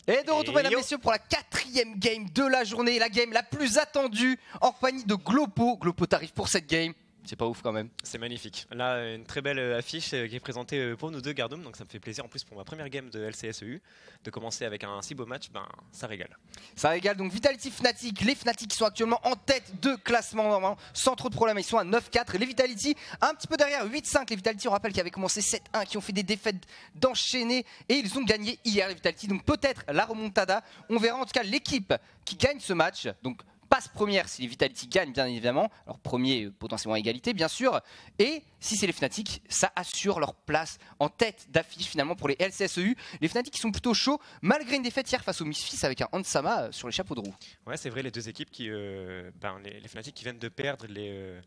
Et de retour, mesdames et messieurs, pour la 4e game de la journée, la game la plus attendue en compagnie de Glopo. Glopo t'arrive pour cette game. C'est pas ouf quand même. C'est magnifique. Là, une très belle affiche qui est présentée pour nous deux, Gardoum. Donc ça me fait plaisir en plus pour ma première game de LCSEU de commencer avec un si beau match. Ben, ça régale. Ça régale. Donc Vitality Fnatic, les Fnatic qui sont actuellement en tête de classement normalement, sans trop de problèmes. Ils sont à 9-4 et les Vitality un petit peu derrière, 8-5. Les Vitality, on rappelle, qui avaient commencé 7-1, qui ont fait des défaites d'enchaîner et ils ont gagné hier les Vitality. Donc peut-être la remontada. On verra en tout cas l'équipe qui gagne ce match. Donc passe première si les Vitality gagnent, bien évidemment. Alors premier, potentiellement à égalité, bien sûr. Et si c'est les Fnatic, ça assure leur place en tête d'affiche finalement pour les LCSEU. Les Fnatic qui sont plutôt chauds, malgré une défaite hier face aux Misfits avec un Hansama sur les chapeaux de roue. Ouais, c'est vrai, les deux équipes qui... les Fnatic qui viennent de perdre, les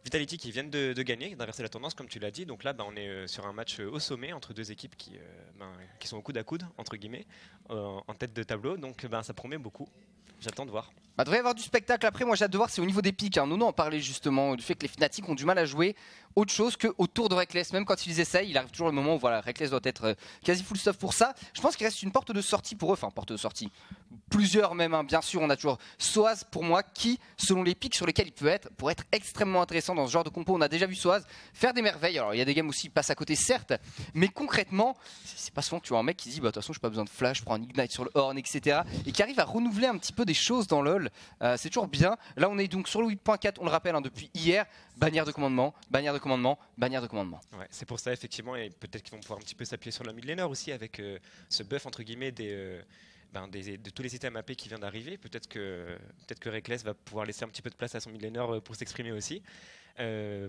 Vitality qui viennent de gagner, d'inverser la tendance comme tu l'as dit. Donc là, on est sur un match au sommet entre deux équipes qui sont au coude à coude, entre guillemets, en tête de tableau. Donc ça promet beaucoup. J'attends de voir. Il devrait y avoir du spectacle après. Moi j'ai hâte de voir, c'est au niveau des pics. Nono en parlait justement du fait que les Fnatic ont du mal à jouer autre chose qu'autour de Reckless. Même quand ils essayent, il arrive toujours le moment où voilà, Reckless doit être quasi full stuff pour ça. Je pense qu'il reste une porte de sortie pour eux. Enfin, porte de sortie. Plusieurs même, hein. Bien sûr, on a toujours Soaz pour moi qui, selon les pics sur lesquels il peut être, pour être extrêmement intéressant dans ce genre de compo. On a déjà vu Soaz faire des merveilles. Alors il y a des games aussi qui passent à côté, certes, mais concrètement, c'est pas souvent que tu vois un mec qui dit bah de toute façon, j'ai pas besoin de flash, je prends un ignite sur le horn, etc. Et qui arrive à renouveler un petit peu des choses dans LoL. C'est toujours bien. Là, on est donc sur le 8.4, on le rappelle, hein, depuis hier. Bannière de commandement, bannière de commandement, bannière de commandement. Ouais, c'est pour ça, effectivement, et peut-être qu'ils vont pouvoir un petit peu s'appuyer sur la mid laner aussi avec ce buff, entre guillemets, de tous les items AP qui viennent d'arriver. Peut-être que Reckless va pouvoir laisser un petit peu de place à son mid laner pour s'exprimer aussi.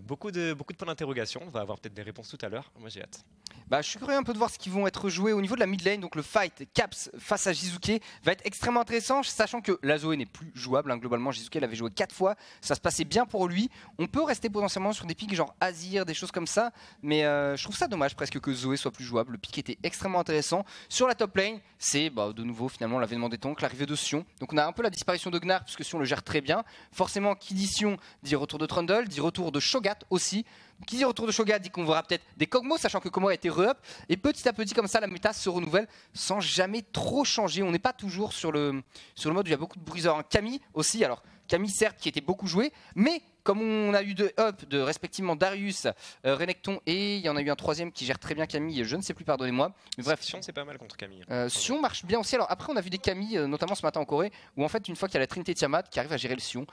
Beaucoup de points d'interrogation. On va avoir peut-être des réponses tout à l'heure. Moi, j'ai hâte. Je suis curieux un peu de voir ce qui vont être joués au niveau de la mid lane. Donc le fight Caps face à Jizuke va être extrêmement intéressant, sachant que la Zoé n'est plus jouable, hein. Globalement, Jizuke l'avait joué 4 fois, ça se passait bien pour lui. On peut rester potentiellement sur des pics genre Azir, des choses comme ça, mais je trouve ça dommage presque que Zoé soit plus jouable. Le pic était extrêmement intéressant. Sur la top lane, c'est de nouveau finalement l'avènement des tanks, l'arrivée de Sion. Donc on a un peu la disparition de Gnar puisque Sion le gère très bien. Forcément, qui dit Sion dit retour de Trundle, dit retour de Shogat aussi. Qui dit retour de Shogat dit qu'on verra peut-être des Kog'Maw, sachant que Kog'Maw a été re-up. Et petit à petit, comme ça, la méta se renouvelle sans jamais trop changer. On n'est pas toujours sur le mode où il y a beaucoup de bruiseurs. Camille aussi, alors Camille certes qui était beaucoup joué, mais comme on a eu de up de respectivement Darius, Renekton et il y en a eu un troisième qui gère très bien Camille, je ne sais plus, pardonnez-moi. Mais bref, Sion c'est pas mal contre Camille. Sion marche bien aussi. Alors après on a vu des Camille, notamment ce matin en Corée, où en fait une fois qu'il y a la Trinité Tiamat qui arrive à gérer le Sion,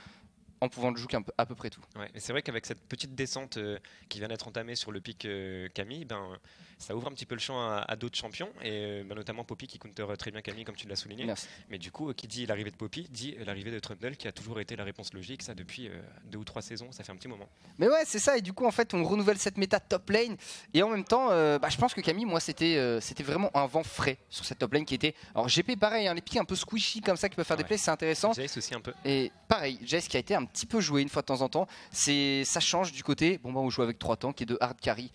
en pouvant le jouer à peu près tout. Ouais, mais c'est vrai qu'avec cette petite descente qui vient d'être entamée sur le pic Camille, ça ouvre un petit peu le champ à d'autres champions, et notamment Poppy qui counter très bien Camille comme tu l'as souligné. Merci. Mais du coup, qui dit l'arrivée de Poppy, dit l'arrivée de Trundle qui a toujours été la réponse logique, ça depuis 2 ou 3 saisons, ça fait un petit moment. Mais ouais, c'est ça, et du coup en fait on renouvelle cette méta top lane, et en même temps je pense que Camille, moi c'était vraiment un vent frais sur cette top lane qui était... Alors GP pareil, hein, les pics un peu squishy comme ça qui peuvent faire des plays, c'est intéressant. Jace aussi un peu. Et pareil, Jace qui a été un petit peu joué une fois de temps en temps, ça change du côté, on joue avec 3 tanks et 2 hard carry.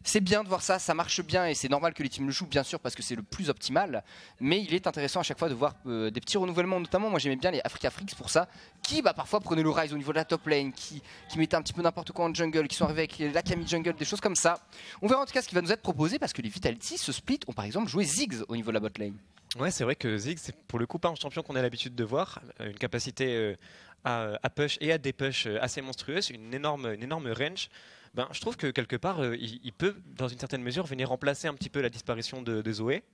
C'est bien de voir ça, ça marche bien et c'est normal que les teams le jouent bien sûr parce que c'est le plus optimal, mais il est intéressant à chaque fois de voir des petits renouvellements, notamment moi j'aimais bien les Africa Freaks pour ça, qui parfois prenaient le rise au niveau de la top lane, qui mettaient un petit peu n'importe quoi en jungle, qui sont arrivés avec la Camille jungle, des choses comme ça. On verra en tout cas ce qui va nous être proposé parce que les Vitality se split ont par exemple joué Ziggs au niveau de la bot lane. Ouais, c'est vrai que Ziggs c'est pour le coup pas un champion qu'on a l'habitude de voir, une capacité à push et à dépush assez monstrueuse, une énorme range. Je trouve que quelque part, il peut, dans une certaine mesure, venir remplacer un petit peu la disparition de Zoé.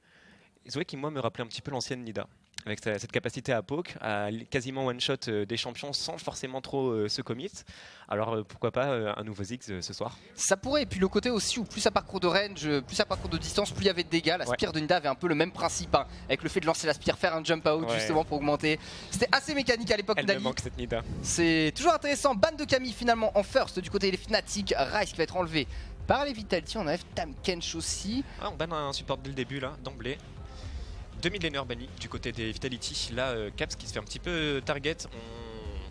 Zoé qui, moi, me rappelait un petit peu l'ancienne Nida, avec cette capacité à poke, à quasiment one-shot des champions sans forcément trop se commit. Alors pourquoi pas un nouveau Ziggs ce soir. Ça pourrait, et puis le côté aussi où plus ça parcourt de range, plus ça parcourt de distance, plus il y avait de dégâts. La spire de Nida avait un peu le même principe, hein, avec le fait de lancer la spire, faire un jump out justement pour augmenter. C'était assez mécanique à l'époque. Elle me manque cette Nida. C'est toujours intéressant. Ban de Camille finalement en first du côté des Fnatic. Ryze qui va être enlevé par les Vitality. On enlève Tahm Kench aussi. Ah, on banne un support dès le début là, d'emblée. 2 mid-laners bannis du côté des Vitality. Là, Caps qui se fait un petit peu target.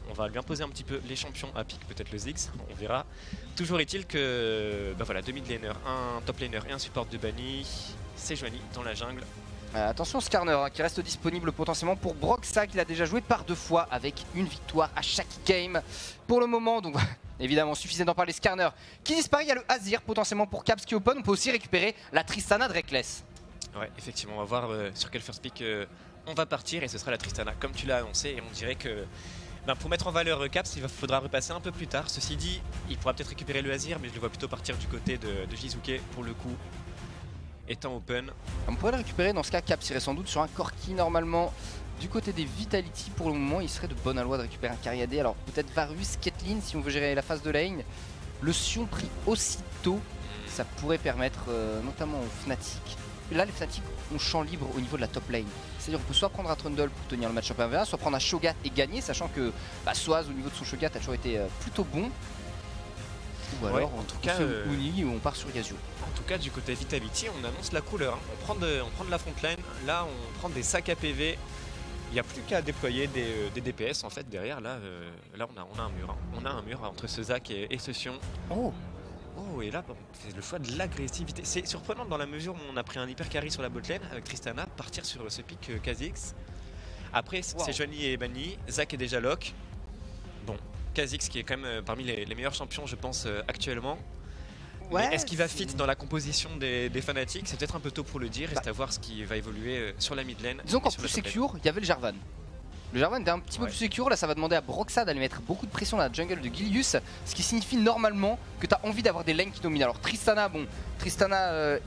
On va lui imposer un petit peu les champions à pique, peut-être le Ziggs, on verra. Toujours est-il que, voilà, 2 mid-laners, un top laner et un support de banni. C'est Joanie dans la jungle. Attention Skarner hein, qui reste disponible potentiellement pour Broxah, qu'il a déjà joué par 2 fois avec une victoire à chaque game. Pour le moment, donc évidemment, suffisait d'en parler. Skarner qui disparaît, il y a le Azir potentiellement pour Caps qui open. On peut aussi récupérer la Tristana de Reckless. Ouais, effectivement, on va voir sur quel first pick on va partir et ce sera la Tristana comme tu l'as annoncé et on dirait que pour mettre en valeur Caps, il faudra repasser un peu plus tard. Ceci dit, il pourra peut-être récupérer le Azir, mais je le vois plutôt partir du côté de Jizuke pour le coup, étant open. On pourrait le récupérer, dans ce cas Caps irait sans doute sur un Corki normalement. Du côté des Vitality, pour le moment, il serait de bonne loi de récupérer un Cariade. Alors peut-être Varus, Caitlyn si on veut gérer la phase de lane. Le Sion pris aussitôt, ça pourrait permettre notamment aux Fnatic. Là les Fnatic ont champ libre au niveau de la top lane. C'est-à-dire qu'on peut soit prendre un Trundle pour tenir le match-up 1v1, soit prendre un Shogat et gagner, sachant que Soaz au niveau de son Shogat a toujours été plutôt bon. Ou alors en tout on cas fait Uni ou on part sur Yasuo. En tout cas du côté Vitality, on annonce la couleur. On prend de la frontline, là on prend des sacs à PV. Il n'y a plus qu'à déployer des DPS en fait derrière. Là, là on a un mur. On a un mur entre ce Zac et ce Sion. Oh, et là, c'est le choix de l'agressivité. C'est surprenant dans la mesure où on a pris un hyper carry sur la botlane avec Tristana, partir sur ce pick Kha'Zix. Après, c'est Johnny et Bani, Zac est déjà lock. Bon, Kha'Zix qui est quand même parmi les meilleurs champions, je pense, actuellement. Ouais, est-ce qu'il va fit dans la composition des fanatiques? C'est peut-être un peu tôt pour le dire, reste à voir ce qui va évoluer sur la mid lane. Disons qu'en plus secure, il y avait le Jarvan. Le Jarvan était un petit peu plus secure, là ça va demander à Broxah d'aller mettre beaucoup de pression dans la jungle de Gilius, ce qui signifie normalement que tu as envie d'avoir des lanes qui dominent. Alors Tristana,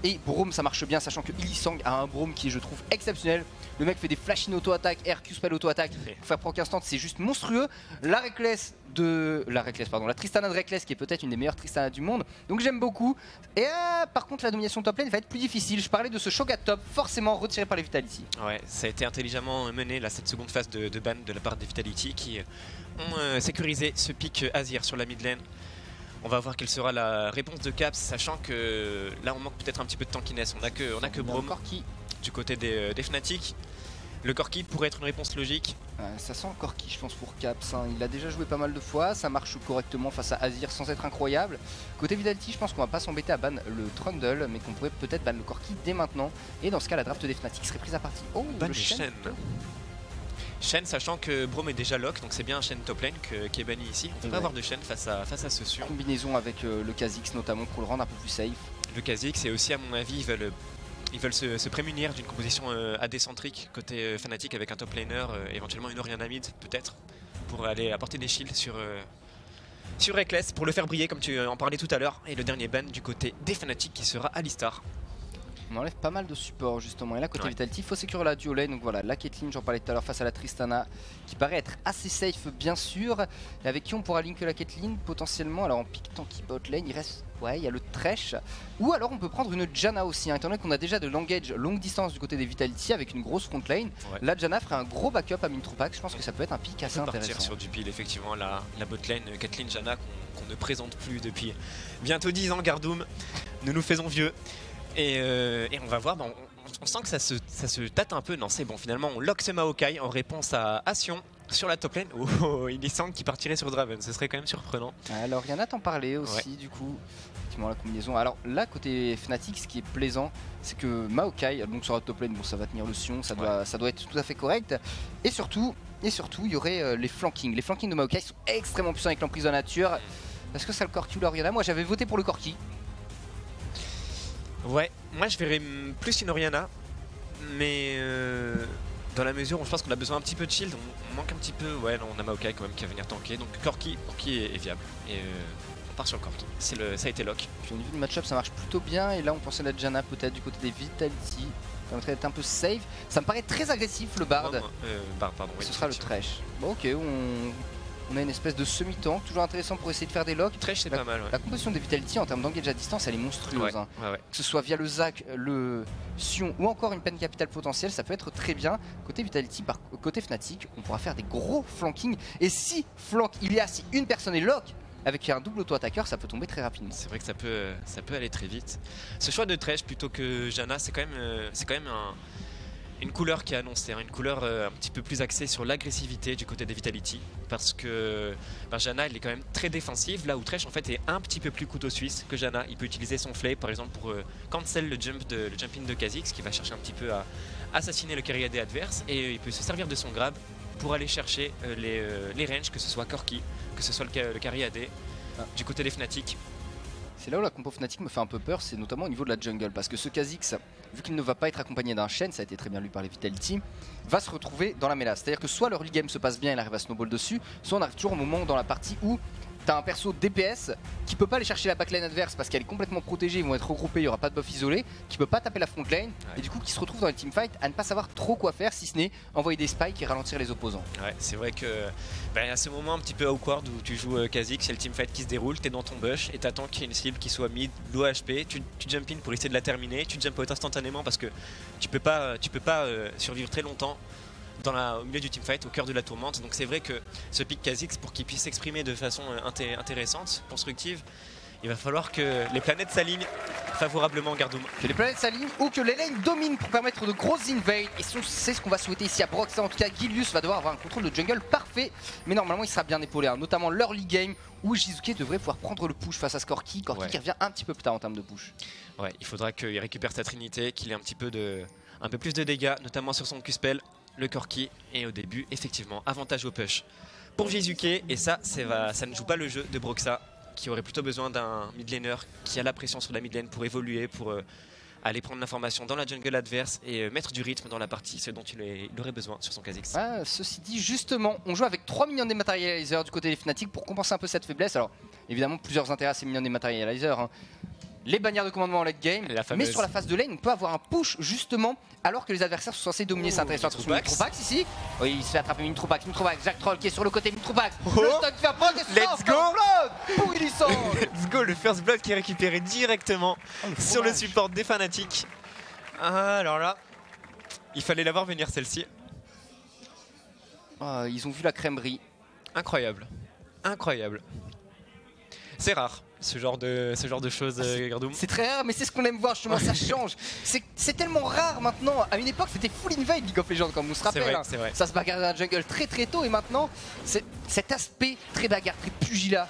et Braum ça marche bien, sachant que Illisang a un Braum qui est, je trouve, exceptionnel. Le mec fait des flash in auto-attaque, RQ spell auto-attaque pour faire proc instant, c'est juste monstrueux. La Tristana de Reckless qui est peut-être une des meilleures Tristana du monde, donc j'aime beaucoup. Et par contre la domination top lane va être plus difficile. Je parlais de ce Shogat top, forcément retiré par les Vitality. Ouais, ça a été intelligemment mené là, cette seconde phase de ban de la part des Vitality qui ont sécurisé ce pick Azir sur la mid lane. On va voir quelle sera la réponse de Caps, sachant que là on manque peut-être un petit peu de tankiness. On a que Braum du côté des Fnatic. Le Corki pourrait être une réponse logique. Ça sent Corki je pense pour Caps, hein. Il a déjà joué pas mal de fois, ça marche correctement face à Azir sans être incroyable. Côté Vitality je pense qu'on va pas s'embêter à ban le Trundle, mais qu'on pourrait peut-être ban le Corki dès maintenant. Et dans ce cas la draft des Fnatic serait prise à partie. Oh, ban le Shen. Shen, sachant que Braum est déjà lock, donc c'est bien un Shen top lane qui est banni ici. On peut pas avoir de Shen face à ce Sion. Combinaison avec le Kha'Zix notamment pour le rendre un peu plus safe. Le Kha'Zix et aussi à mon avis ils veulent se prémunir d'une composition AD centrique côté Fnatic avec un top laner, éventuellement une Orianna mid peut-être, pour aller apporter des shields sur Reckless pour le faire briller comme tu en parlais tout à l'heure. Et le dernier ban du côté des Fnatic qui sera Alistar. On enlève pas mal de support justement, et là côté Vitality il faut sécuriser la duo lane. Donc voilà, la Caitlyn j'en parlais tout à l'heure face à la Tristana qui paraît être assez safe bien sûr, et avec qui on pourra link la Caitlyn potentiellement. Alors en pick tanky bot lane il reste, il y a le Thresh, ou alors on peut prendre une Janna aussi, hein, étant donné qu'on a déjà de l'engage longue distance du côté des Vitality avec une grosse front lane. La Janna ferait un gros backup à Mintropack, je pense que ça peut être un pick assez intéressant. Partir sur du pile effectivement, la bot lane Caitlyn Janna qu'on ne présente plus depuis bientôt 10 ans. Gardoum, nous nous faisons vieux. Et on va voir, on sent que ça se tâte un peu. Non, c'est bon, finalement on lock ce Maokai en réponse à Sion sur la top lane. Oh, Illisang qui partirait sur Draven, ce serait quand même surprenant. Alors il y en a t'en parler aussi du coup, effectivement la combinaison. Alors là côté Fnatic, ce qui est plaisant c'est que Maokai, donc sur la top lane, bon ça va tenir le Sion, ça doit être tout à fait correct. Et surtout il y aurait les flankings. Les flankings de Maokai sont extrêmement puissants avec l'emprise de la nature. Est-ce que ça le Corki ou l'Orianna? Moi j'avais voté pour le Corki. Ouais, moi je verrais plus une Orianna, mais dans la mesure où je pense qu'on a besoin un petit peu de shield, on manque un petit peu. Ouais, non, on a Maokai quand même qui va venir tanker, donc Corki est viable. Et on part sur le Corki, ça a été lock. Puis au niveau du match-up ça marche plutôt bien, et là on pensait à la Janna peut-être du côté des Vitality, ça permettrait d'être un peu safe. Ça me paraît très agressif le Bard. Pardon, ce sera le Thresh. Bon ok, on a une espèce de semi-tank, toujours intéressant pour essayer de faire des locks. Thresh c'est pas mal. La composition des Vitality en termes d'engage à distance elle est monstrueuse. Que ce soit via le Zac, le Sion ou encore une peine capitale potentielle, ça peut être très bien. Côté Vitality, côté Fnatic, on pourra faire des gros flankings. Et si si une personne est lock avec un double auto-attaqueur, ça peut tomber très rapidement. C'est vrai que ça peut aller très vite. Ce choix de Thresh plutôt que Janna, c'est quand même une couleur qui est annoncée, une couleur un petit peu plus axée sur l'agressivité du côté des Vitality, parce que Janna elle est quand même très défensive, là où Thresh en fait est un petit peu plus couteau suisse que Janna. Il peut utiliser son flay par exemple pour cancel le jump in de Kha'Zix qui va chercher un petit peu à assassiner le carry AD adverse, et il peut se servir de son grab pour aller chercher les ranges, que ce soit Corki, que ce soit le carry AD. du côté des Fnatic. C'est là où la compo Fnatic me fait un peu peur, c'est notamment au niveau de la jungle, parce que ce Kha'Zix, vu qu'il ne va pas être accompagné d'un Shen, ça a été très bien lu par les Vitality, va se retrouver dans la méla. C'est-à-dire que soit leur early game se passe bien, il arrive à snowball dessus, soit on arrive toujours au moment dans la partie où t'as un perso DPS qui peut pas aller chercher la backlane adverse parce qu'elle est complètement protégée, ils vont être regroupés, il y aura pas de buff isolé, qui peut pas taper la front lane, et du coup qui se retrouve dans les teamfights à ne pas savoir trop quoi faire si ce n'est envoyer des spikes et ralentir les opposants. Ouais, c'est vrai que à ce moment un petit peu awkward où tu joues Kha'Zix, c'est le teamfight qui se déroule, t'es dans ton bush et t'attends qu'il y ait une cible qui soit mid, low HP, tu jump in pour essayer de la terminer, tu jump out instantanément parce que tu peux pas survivre très longtemps au milieu du teamfight, au cœur de la tourmente. Donc c'est vrai que ce pick Kha'Zix, pour qu'il puisse s'exprimer de façon intéressante, constructive, il va falloir que les planètes s'alignent favorablement Gardoum. Que les planètes s'alignent ou que les lanes dominent pour permettre de grosses invades. Et c'est ce qu'on va souhaiter ici à Broxah. En tout cas, Gilius va devoir avoir un contrôle de jungle parfait. Mais normalement, il sera bien épaulé, hein, notamment l'early game où Jizuke devrait pouvoir prendre le push face à Corki. Corki qui revient un petit peu plus tard en termes de push. Ouais, il faudra qu'il récupère sa trinité, qu'il ait un peu plus de dégâts, notamment sur son Q-spell, le Corki. Et au début, effectivement, avantage au push pour Jizuke. Et ça ne joue pas le jeu de Broxah, qui aurait plutôt besoin d'un mid laner qui a la pression sur la mid lane pour évoluer, pour aller prendre l'information dans la jungle adverse et mettre du rythme dans la partie, ce dont il aurait besoin sur son Kha'Zix. Ah, ceci dit, justement, on joue avec 3 minions dématérialiseurs du côté des Fnatic pour compenser un peu cette faiblesse. Alors, évidemment, plusieurs intérêts à ces minions dématérialiseurs, hein. Les bannières de commandement en late game, mais sur la phase de lane, on peut avoir un push justement alors que les adversaires sont censés dominer. C'est intéressant. Attention, Mitropax ici. Oui, il se fait attraper Mitropax. Jack Troll qui est sur le côté Mitropax. Le stun qui va prendre. Let's go pour Illisan. Let's go, le first blood qui est récupéré directement sur le support des Fanatiques. Ah, alors là, il fallait la voir venir celle-ci. Ah, ils ont vu la crèmerie. Incroyable, incroyable. C'est rare. Ce genre de choses, Gardoum. C'est très rare, mais c'est ce qu'on aime voir justement, ça change. C'est tellement rare maintenant. À une époque, c'était full invade League of Legends, comme on se rappelle. C'est vrai. Ça se bagarre dans la jungle très très tôt, et maintenant, cet aspect très bagarre, très pugilat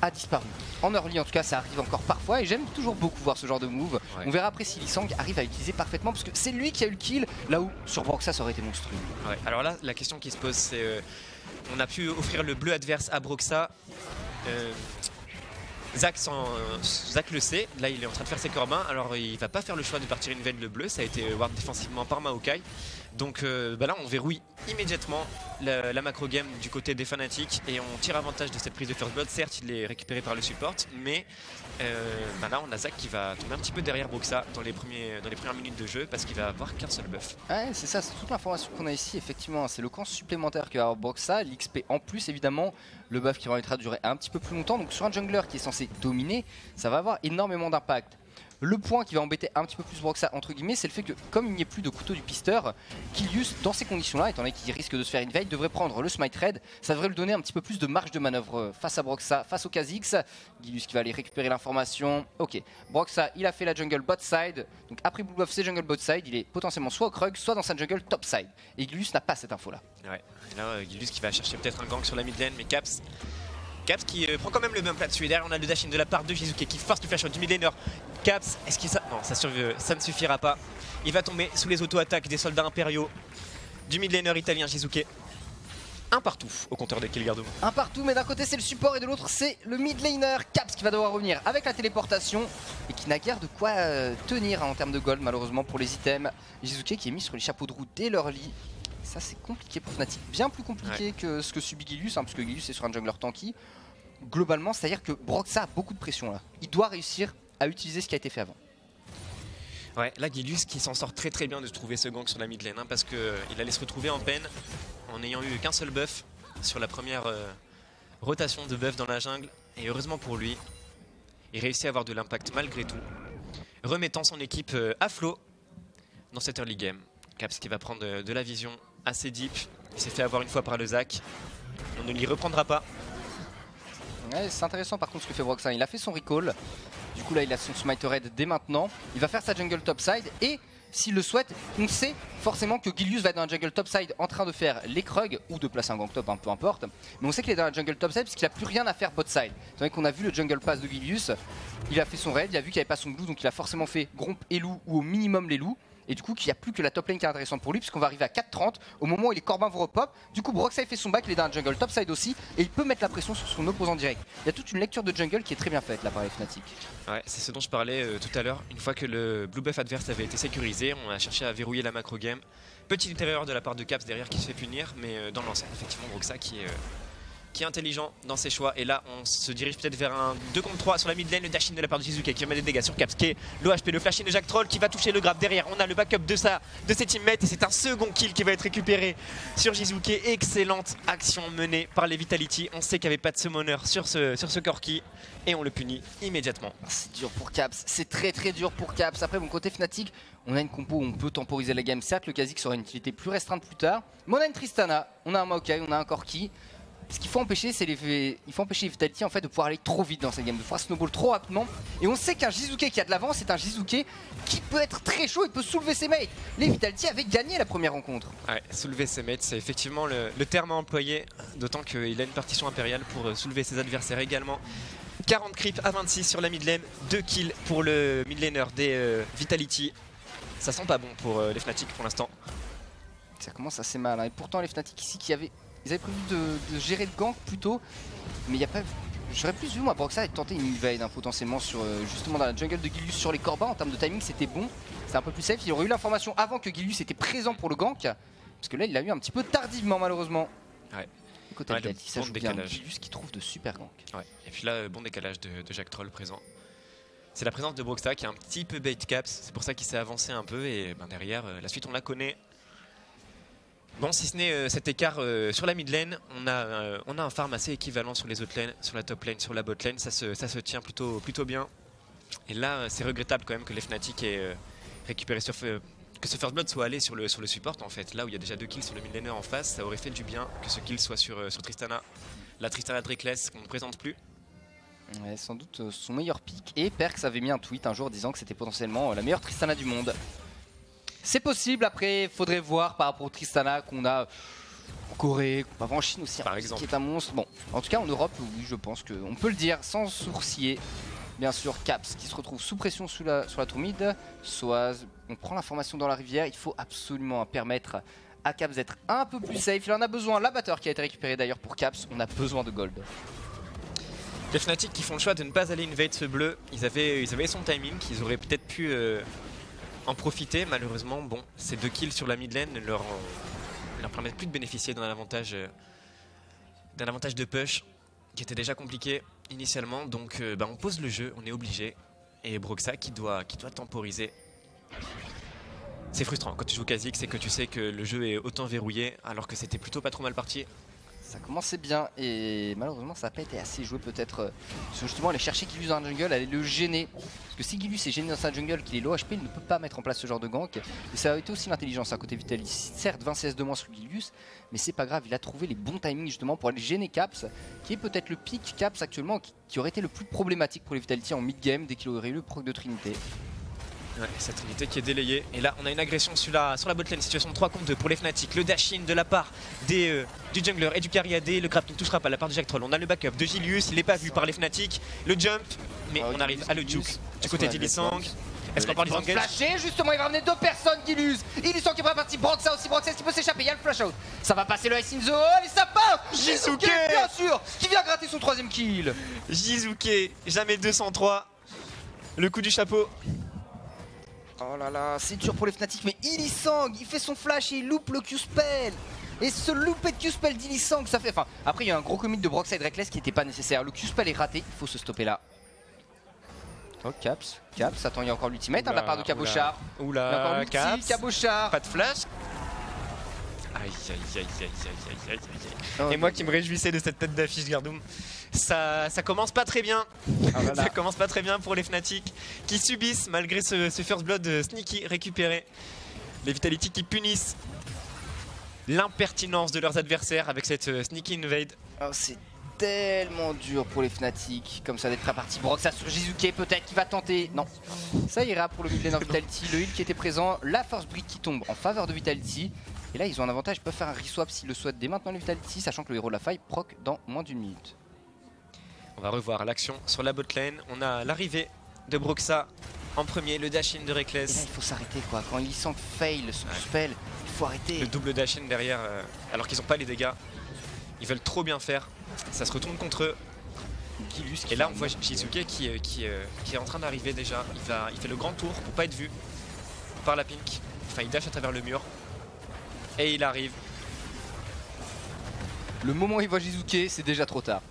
a disparu. En early, en tout cas, ça arrive encore parfois, et j'aime toujours beaucoup voir ce genre de move. Ouais. On verra après si Lee Sang arrive à l'utiliser parfaitement, parce que c'est lui qui a eu le kill, là où sur Broxah ça aurait été monstrueux. Ouais. Alors là, la question qui se pose, c'est on a pu offrir le bleu adverse à Broxah. Zach le sait, là il est en train de faire ses corbins, alors il va pas faire le choix de partir une veine le bleu, ça a été ward défensivement par Maokai. Donc là on verrouille immédiatement la macro game du côté des Fanatiques et on tire avantage de cette prise de first blood. Certes il est récupéré par le support, mais là on a Zach qui va tomber un petit peu derrière Broxah dans les premières minutes de jeu parce qu'il va avoir qu'un seul buff. Ouais, c'est ça, c'est toute l'information qu'on a ici, effectivement, c'est le camp supplémentaire que va avoir Broxah, l'XP en plus évidemment, le buff qui va permettra de durer un petit peu plus longtemps. Donc sur un jungler qui est censé dominer, ça va avoir énormément d'impact. Le point qui va embêter un petit peu plus Broxah entre guillemets, c'est le fait que comme il n'y ait plus de couteau du pisteur, Kilius dans ces conditions là, étant donné qu'il risque de se faire invade, devrait prendre le smite red. Ça devrait lui donner un petit peu plus de marge de manœuvre face à Broxah, face au Kha'Zix. Kilius qui va aller récupérer l'information. Ok, Broxah il a fait la jungle bot side, donc après blue buff c'est jungle bot side, il est potentiellement soit au Krug, soit dans sa jungle top side. Et Kilius n'a pas cette info là. Ouais, et là Kilius qui va chercher peut-être un gank sur la mid lane, mais Caps qui prend quand même le bump là-dessus. Et derrière on a le dash in de la part de Jizuke qui force le flash out du mid laner. Caps, est-ce qu'il ça... Non, ça ne suffira pas. Il va tomber sous les auto-attaques des soldats impériaux du mid laner italien Jizuke. Un partout au compteur de kill Gardoum. Un partout, mais d'un côté c'est le support et de l'autre c'est le mid laner Caps qui va devoir revenir avec la téléportation et qui n'a guère de quoi tenir en termes de gold malheureusement pour les items. Jizuke qui est mis sur les chapeaux de roue dès l'early. Ça c'est compliqué pour Fnatic, bien plus compliqué que ce que subit Gilius, parce que Gilius est sur un jungler tanky. Globalement, c'est-à-dire que Broxah a beaucoup de pression là. Il doit réussir à utiliser ce qui a été fait avant. Ouais, là Gilius qui s'en sort très très bien de trouver ce gank sur la mid lane, parce qu'il allait se retrouver en peine en n'ayant eu qu'un seul buff sur la première rotation de buff dans la jungle. Et heureusement pour lui, il réussit à avoir de l'impact malgré tout, remettant son équipe à flot dans cette early game. Caps qui va prendre de la vision assez deep. Il s'est fait avoir une fois par le Zach. On ne l'y reprendra pas. Ouais, c'est intéressant par contre ce que fait Broxah. Il a fait son recall. Du coup là il a son smite red dès maintenant. Il va faire sa jungle topside et s'il le souhaite, on sait forcément que Gilius va être dans la jungle topside en train de faire les Krug ou de placer un gank top, peu importe. Mais on sait qu'il est dans la jungle topside parce qu'il n'a plus rien à faire bot side. Étant donné qu'on a vu le jungle pass de Gilius, il a fait son raid, il a vu qu'il n'y avait pas son blue, donc il a forcément fait Gromp et loup ou au minimum les loups. Et du coup, il n'y a plus que la top lane qui est intéressante pour lui, puisqu'on va arriver à 4-30 au moment où les Corbins vont repop. Du coup, Broxai fait son back, il est dans un jungle topside aussi, et il peut mettre la pression sur son opposant direct. Il y a toute une lecture de jungle qui est très bien faite là par les Fnatic. Ouais, c'est ce dont je parlais tout à l'heure. Une fois que le blue buff adverse avait été sécurisé, on a cherché à verrouiller la macro game. Petite erreur de la part de Caps derrière qui se fait punir, mais dans l'ensemble, effectivement, Broxai qui est intelligent dans ses choix. Et là, on se dirige peut-être vers un 2 contre 3 sur la mid lane. Le dash in de la part de Jizuke qui met des dégâts sur Caps, qui est l'OHP, le flash in de Jack Troll qui va toucher le grab. Derrière, on a le backup de ses teammates et c'est un second kill qui va être récupéré sur Jizuke. Excellente action menée par les Vitality. On sait qu'il n'y avait pas de summoner sur ce Corki et on le punit immédiatement. C'est dur pour Caps, c'est très dur pour Caps. Après, bon, côté Fnatic, on a une compo où on peut temporiser la game. Certes, le Kha'Zix aura une utilité plus restreinte plus tard, mais on a une Tristana, on a un Maokai, on a un Corki. Ce qu'il faut empêcher, c'est les Vitality en fait de pouvoir aller trop vite dans cette game, de pouvoir snowball trop rapidement. Et on sait qu'un Jizuke qui a de l'avance, c'est un Jizuke qui peut être très chaud, il peut soulever ses mates. Les Vitality avaient gagné la première rencontre. Ouais, soulever ses mates, c'est effectivement le terme à employer, d'autant qu'il a une partition impériale pour soulever ses adversaires également. 40 creeps à 26 sur la mid lane, 2 kills pour le mid laner des Vitality. Ça sent pas bon pour les Fnatic pour l'instant. Ça commence assez mal, hein. Et pourtant les Fnatic ici ils avaient prévu de gérer le gank plutôt, mais il n'y a pas. J'aurais plus vu moi Broxai tenter une invade potentiellement sur justement dans la jungle de Gilius sur les Corbins. En termes de timing c'était bon, c'est un peu plus safe. Il aurait eu l'information avant que Gilius était présent pour le gank, parce que là il l'a eu un petit peu tardivement malheureusement. Ouais. Côté Vitality, ça joue bien. Gilius qui trouve de super gank. Ouais. Et puis là bon décalage de Jack Troll présent. C'est la présence de Broxai qui est un petit peu bait Caps, c'est pour ça qu'il s'est avancé un peu et derrière la suite on la connaît. Bon, si ce n'est cet écart sur la mid lane, on a un farm assez équivalent sur les autres lanes, sur la top lane, sur la bot lane, ça se tient plutôt bien. Et là, c'est regrettable quand même que les Fnatic aient récupéré que ce first blood soit allé sur le support en fait. Là où il y a déjà 2 kills sur le mid laner en face, ça aurait fait du bien que ce kill soit sur Tristana. La Tristana Drakeless qu'on ne présente plus. Ouais, sans doute son meilleur pick. Et Perks avait mis un tweet un jour disant que c'était potentiellement la meilleure Tristana du monde. C'est possible, après il faudrait voir par rapport au Tristana qu'on a en Corée, qu'on va en Chine aussi, par exemple, qui est un monstre. Bon, en tout cas en Europe, oui, je pense qu'on peut le dire sans sourciller. Bien sûr, Caps qui se retrouve sous pression sur la tour mid. Soaz, on prend l'information dans la rivière, il faut absolument permettre à Caps d'être un peu plus safe. Il en a besoin, l'abatteur qui a été récupéré d'ailleurs pour Caps, on a besoin de gold. Les Fnatic qui font le choix de ne pas aller invade ce bleu, ils avaient son timing, qu'ils auraient peut-être pu en profiter. Malheureusement, bon, ces 2 kills sur la mid lane ne leur permettent plus de bénéficier d'un avantage de push qui était déjà compliqué initialement. Donc on pose le jeu, on est obligé. Et Broxai qui doit temporiser. C'est frustrant quand tu joues Kha'Zix, c'est que tu sais que le jeu est autant verrouillé alors que c'était plutôt pas trop mal parti. Ça commençait bien et malheureusement ça n'a pas été assez joué peut-être. Justement aller chercher Gilius dans la jungle, aller le gêner. Parce que si Gilius est gêné dans sa jungle, qu'il est low HP, il ne peut pas mettre en place ce genre de gank. Et ça a été aussi l'intelligence à côté Vitality. Certes 20 CS de moins sur Gilius, mais c'est pas grave, il a trouvé les bons timings justement pour aller gêner Caps, qui est peut-être le pick Caps actuellement qui aurait été le plus problématique pour les Vitality en mid-game dès qu'il aurait eu le proc de Trinité. Ouais, cette Trinité qui est délayée. Et là, on a une agression sur la botlane. Situation de 3 contre 2 pour les Fnatic. Le dash-in de la part du jungler et du carry AD. Le grab qui ne touchera pas de la part de Jack Troll. On a le backup de Gilius. Il n'est pas vu par les Fnatic. Le jump. Mais on arrive à le juke du côté d'Illisang. Est-ce qu'on parle du engage? Flashé, justement, il va ramener 2 personnes, Gilius. Illisang qui est parti. Broxai aussi. Broxai qui peut s'échapper. Il y a le flash out. Ça va passer le Ice in the Hole et ça part. Jizuke, bien sûr, qui vient gratter son 3ème kill. Jizuke, jamais 203. Le coup du chapeau. Oh là là, c'est dur pour les Fnatic, mais Illisang, il fait son flash et il loupe le Q-spell. Et ce loupé de Q-spell d'Illisang, ça fait... Enfin, après il y a un gros commit de Broxai Drakeless qui n'était pas nécessaire. Le Q-spell est raté, il faut se stopper là. Oh, Caps, attends, il y a encore l'ultimate de la part de Cabochard. Oula, Caps, Cabochard. pas de flash. Aïe. Et moi qui me réjouissais de cette tête d'affiche Gardoum, ça commence pas très bien. Ça commence pas très bien pour les Fnatic qui subissent malgré ce first blood sneaky récupéré. Les Vitality qui punissent l'impertinence de leurs adversaires avec cette sneaky invade. Oh, c'est tellement dur pour les Fnatic comme ça d'être réparti. Broxai sur Jizuke peut-être qui va tenter. Non, ça ira pour le mid lane Vitality. Le heal qui était présent, la force brick qui tombe en faveur de Vitality. Et là ils ont un avantage, ils peuvent faire un reswap s'ils le souhaitent dès maintenant les Vitality, sachant que le héros de la faille proc dans moins d'1 minute. On va revoir l'action sur la bot lane. On a l'arrivée de Broxai en premier, le dash-in de Et là, Reckless. il faut s'arrêter quoi. Quand il sent fail son spell, il faut arrêter. Le double dash-in derrière, alors qu'ils n'ont pas les dégâts. Ils veulent trop bien faire. Ça se retourne contre eux. Guilus Et là, on voit Shizuke qui est en train d'arriver déjà. Il fait le grand tour pour pas être vu par la Pink. Enfin, il dash à travers le mur. Et il arrive. Le moment où il voit Jizuke, c'est déjà trop tard.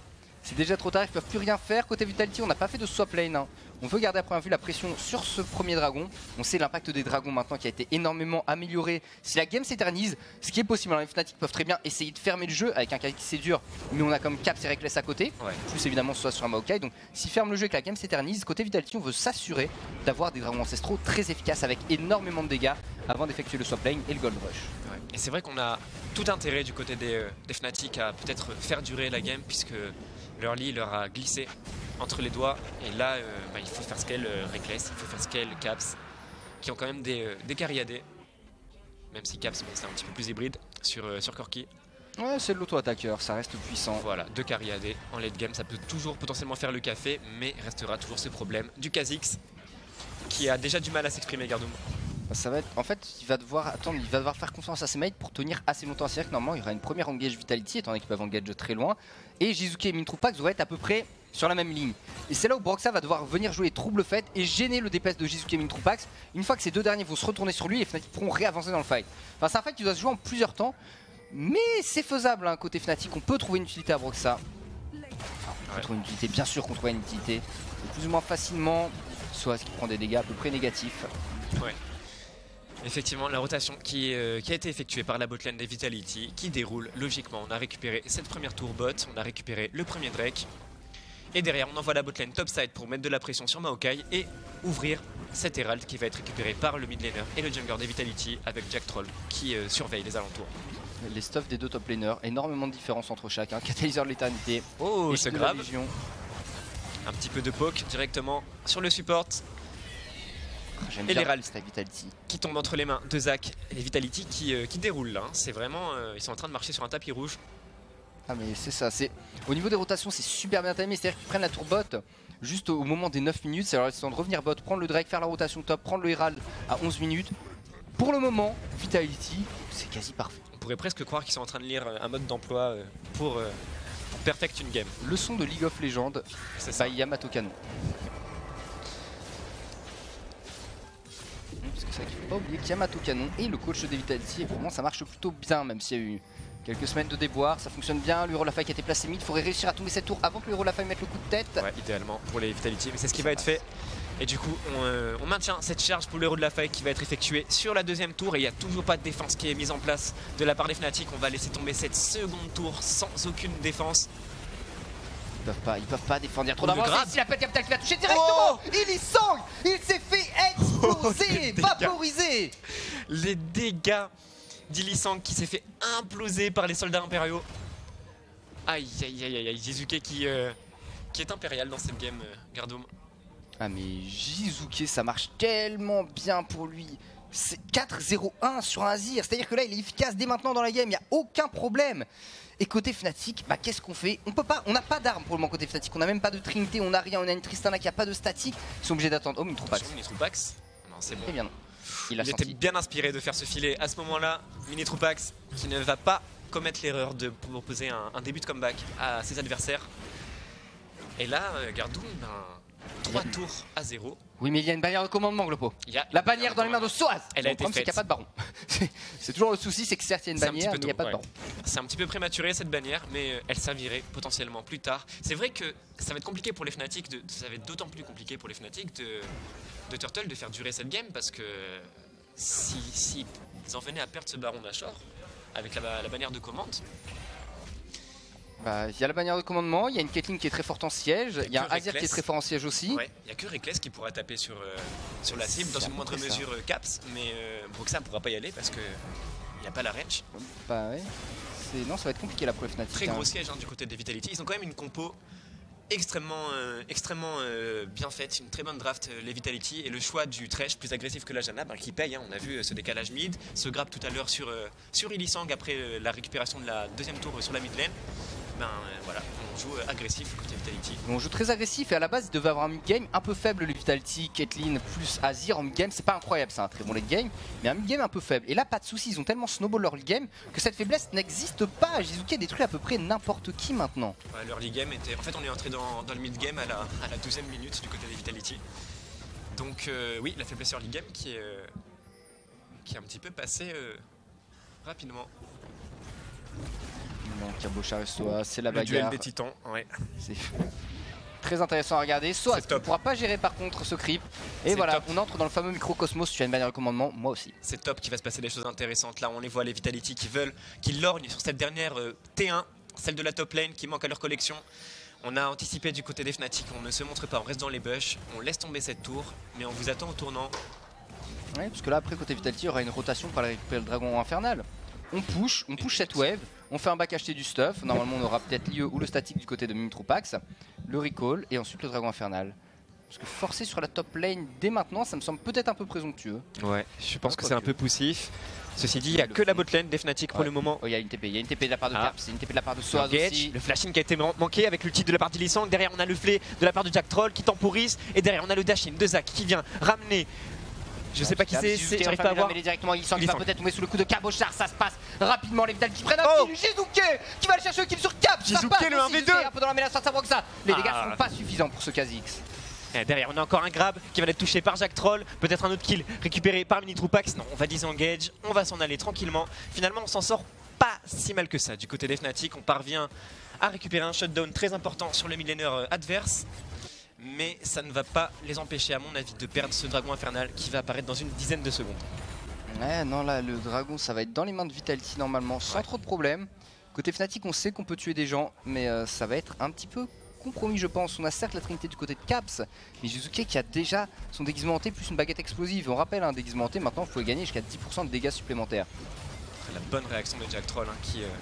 C'est déjà trop tard, ils peuvent plus rien faire. Côté Vitality, on n'a pas fait de swap lane. Hein. On veut garder à première vue la pression sur ce premier dragon. On sait l'impact des dragons maintenant qui a été énormément amélioré. Si la game s'éternise, ce qui est possible, les Fnatic peuvent très bien essayer de fermer le jeu avec un Kali qui c'est dur, mais on a comme Caps et Reckless à côté. Ouais. Plus évidemment ce soit sur un Maokai. Donc s'ils ferment le jeu et que la game s'éternise, côté Vitality, on veut s'assurer d'avoir des dragons ancestraux très efficaces avec énormément de dégâts avant d'effectuer le swap lane et le gold rush. Ouais. Et c'est vrai qu'on a tout intérêt du côté des Fnatic à peut-être faire durer la game, puisque l'early leur a glissé entre les doigts. Et là, il faut faire scale Reckless, il faut faire scale Caps, qui ont quand même des carry-AD. Même si Caps, bon, c'est un petit peu plus hybride sur Corki. Ouais, c'est de l'auto-attaqueur, ça reste puissant. Voilà, 2 carry-AD en late game, ça peut toujours potentiellement faire le café, mais restera toujours ce problème du Kha'Zix, qui a déjà du mal à s'exprimer, Gardoum. Ça va être, en fait, il va devoir faire confiance à ses mates pour tenir assez longtemps. C'est-à-dire que normalement, il y aura une première engage Vitality, étant donné qu'ils peuvent engage de très loin. Et Jizuke et Mintroupax vont être à peu près sur la même ligne. Et c'est là où Broxa va devoir venir jouer trouble fête et gêner le DPS de Jizuke et Mintroupax. Une fois que ces deux derniers vont se retourner sur lui, les Fnatic pourront réavancer dans le fight. Enfin, c'est un fight qui doit se jouer en plusieurs temps. Mais c'est faisable, hein, côté Fnatic. On peut trouver une utilité à Broxa. Enfin, on peut trouver une utilité, bien sûr qu'on trouve une utilité. Plus ou moins facilement. Soit ce qui prend des dégâts à peu près négatifs. Ouais. Effectivement, la rotation qui a été effectuée par la botlane des Vitality, qui déroule logiquement. On a récupéré cette première tour bot, on a récupéré le premier Drake. Et derrière, on envoie la botlane topside pour mettre de la pression sur Maokai et ouvrir cet Herald qui va être récupéré par le mid laner et le jungler des Vitality avec Jack Troll qui surveille les alentours. Les stuffs des deux top laners, énormément de différence entre chacun. Catalyseur de l'éternité. Oh, et c'est de grave. la Légion. Un petit peu de poke directement sur le support. J'aime Et bien l'Herald cette Vitality. qui tombe entre les mains de Zach et les Vitality qui déroulent là. C'est vraiment, ils sont en train de marcher sur un tapis rouge. Ah mais c'est ça, au niveau des rotations c'est super bien timé, c'est-à-dire qu'ils prennent la tour bot juste au moment des 9 minutes, c'est leur laissant de revenir bot, prendre le Drake, faire la rotation top, prendre le Herald à 11 minutes. Pour le moment, Vitality, c'est quasi parfait. On pourrait presque croire qu'ils sont en train de lire un mode d'emploi pour perfect une game. Leçon de League of Legends, C'est ça. by Yamato Kano. Parce que c'est vrai qu'il ne faut pas oublier qu'Yamato Canon est le coach des Vitality et pour moi ça marche plutôt bien, même s'il y a eu quelques semaines de déboire, ça fonctionne bien. Le héros Lafay qui a été placé mid, il faudrait réussir à tomber cette tour avant que le héros Lafay mette le coup de tête. Ouais, idéalement pour les Vitality, mais c'est ce qui va être fait. Et du coup, on maintient cette charge pour le héros de la faille qui va être effectuée sur la deuxième tour. Et il n'y a toujours pas de défense qui est mise en place de la part des Fnatic. On va laisser tomber cette seconde tour sans aucune défense. Ils peuvent pas défendre. Il y a trop Le d'avance. grab. Si la pète capitale qui va toucher directement, il y sangle. Il s'est fait exploser, les dégâts. vaporiser. Les dégâts d'Ilisang qui s'est fait imploser par les soldats impériaux. Aïe aïe aïe aïe aïe. Jizuke qui est impérial dans cette game, Gardoum. Ah mais Jizuke ça marche tellement bien pour lui. C'est 4-0-1 sur un Azir, c'est à dire que là il est efficace dès maintenant dans la game, il n'y a aucun problème. Et côté Fnatic, bah qu'est-ce qu'on fait? On n'a pas d'armes pour le moment côté Fnatic, on n'a même pas de Trinité, on n'a rien, on a une Tristana qui a pas de statique, ils sont obligés d'attendre. Oh Mintroupax. Minitroupax. Non, c'est bon. Eh bien non. Il a Il était senti. bien inspiré de faire ce filet à ce moment-là. Minitroupax qui ne va pas commettre l'erreur de proposer un début de comeback à ses adversaires. Et là, Gardoum, 3 tours à 0. Oui mais il y a une bannière de commandement Glopo. Il y a La bannière dans les mains de Soaz. Elle a Le été problème c'est qu'il n'y a pas de baron. C'est toujours le souci, c'est que certes il y a une C'est un bannière petit mais peu il n'y a pas tôt, de baron. C'est un petit peu prématuré cette bannière, mais elle servirait potentiellement plus tard. C'est vrai que ça va être compliqué pour les Fnatic, ça va être d'autant plus compliqué pour les Fnatic de Turtle de faire durer cette game parce que si ils en venaient à perdre ce baron d'Ashore avec la bannière de commande. Bah, il y a la bannière de commandement, il y a une Caitlyn qui est très forte en siège, il y a un que Azir qui est Reckless. très fort en siège aussi. Ouais, il n'y a que Reckless qui pourra taper sur la cible, dans C'est à une peu moindre près ça. mesure Caps, mais Broxa ne pourra pas y aller parce qu'il n'y a pas la range. Bah ouais. Non, ça va être compliqué là pour les Fnatic. Très hein. gros siège du côté des Vitality. Ils ont quand même une compo extrêmement bien faite, une très bonne draft les Vitality et le choix du Thresh plus agressif que la Janna qui paye. Hein. On a vu ce décalage mid, ce grab tout à l'heure sur Ilisang après la récupération de la deuxième tour sur la mid lane. voilà, on joue agressif côté Vitality. On joue très agressif et à la base il devait avoir un mid-game un peu faible, le Vitality, Caitlyn plus Azir en mid-game, c'est pas incroyable, c'est un très bon late game, mais un mid-game un peu faible. Et là pas de soucis, ils ont tellement snowball leur game que cette faiblesse n'existe pas. Jizuke détruit à peu près n'importe qui maintenant. Ouais, leur league game était... En fait on est entré dans le mid-game à la 12e minute du côté des Vitality. Donc oui, la faiblesse sur league game qui est un petit peu passée rapidement. Non, Cabochard et Soa, c'est la Le duel bagarre. des titans, ouais. C'est très intéressant à regarder. Soa ne pourra pas gérer par contre ce creep. Et voilà, top. on entre dans le fameux microcosmos. Tu as une bannière de commandement, moi aussi. C'est top qu'il va se passer des choses intéressantes. Là, on les voit, les Vitality qui lorgnent sur cette dernière T1, celle de la top lane qui manque à leur collection. On a anticipé du côté des Fnatic, on ne se montre pas, on reste dans les bush, on laisse tomber cette tour, mais on vous attend au tournant. Ouais, parce que là, après, côté Vitality, il y aura une rotation pour aller récupérer le dragon infernal. On push cette wave, on fait un back acheté du stuff. Normalement, on aura peut-être l'IE ou le statique du côté de Mimitropax, le recall et ensuite le dragon infernal. Parce que forcer sur la top lane dès maintenant, ça me semble peut-être un peu présomptueux. Ouais, je pense que c'est un peu poussif. Ceci dit, il n'y a que la botlane des Fnatic pour le moment. Oh, il y a une TP de la part de Caps, c'est une TP de la part de Soaz aussi. Le flashing qui a été manqué avec l'ulti de la part d'Ilisang. Derrière, on a le flé de la part de Jack Troll qui temporise. Et derrière, on a le dash-in de Zac qui vient ramener. Je sais pas qui c'est, j'arrive pas à voir. Directement, il va peut-être tomber sous le coup de Cabochard, ça se passe rapidement. Les Vital qui prennent un kill, Jizuke qui va aller chercher le kill sur Cap. Jizuke le 1v2 un peu dans la mélasse, ça que ça. Les dégâts sont pas suffisants pour ce Kha'Zix. Et derrière, on a encore un grab qui va être touché par Jack Troll. Peut-être un autre kill récupéré par Minitropax. Non, on va disengage, on va s'en aller tranquillement. Finalement, on s'en sort pas si mal que ça. Du côté des Fnatic, on parvient à récupérer un shutdown très important sur le millénaire adverse. Mais ça ne va pas les empêcher, à mon avis, de perdre ce dragon infernal qui va apparaître dans une dizaine de secondes. Ouais, non, là, le dragon, ça va être dans les mains de Vitality normalement, sans trop de problèmes. Côté Fnatic, on sait qu'on peut tuer des gens, mais ça va être un petit peu compromis, je pense. On a certes la trinité du côté de Caps, mais Jizuke qui a déjà son déguisement hanté plus une baguette explosive. On rappelle, un déguisement hanté, maintenant, il faut gagner jusqu'à 10% de dégâts supplémentaires. La bonne réaction de Jack Troll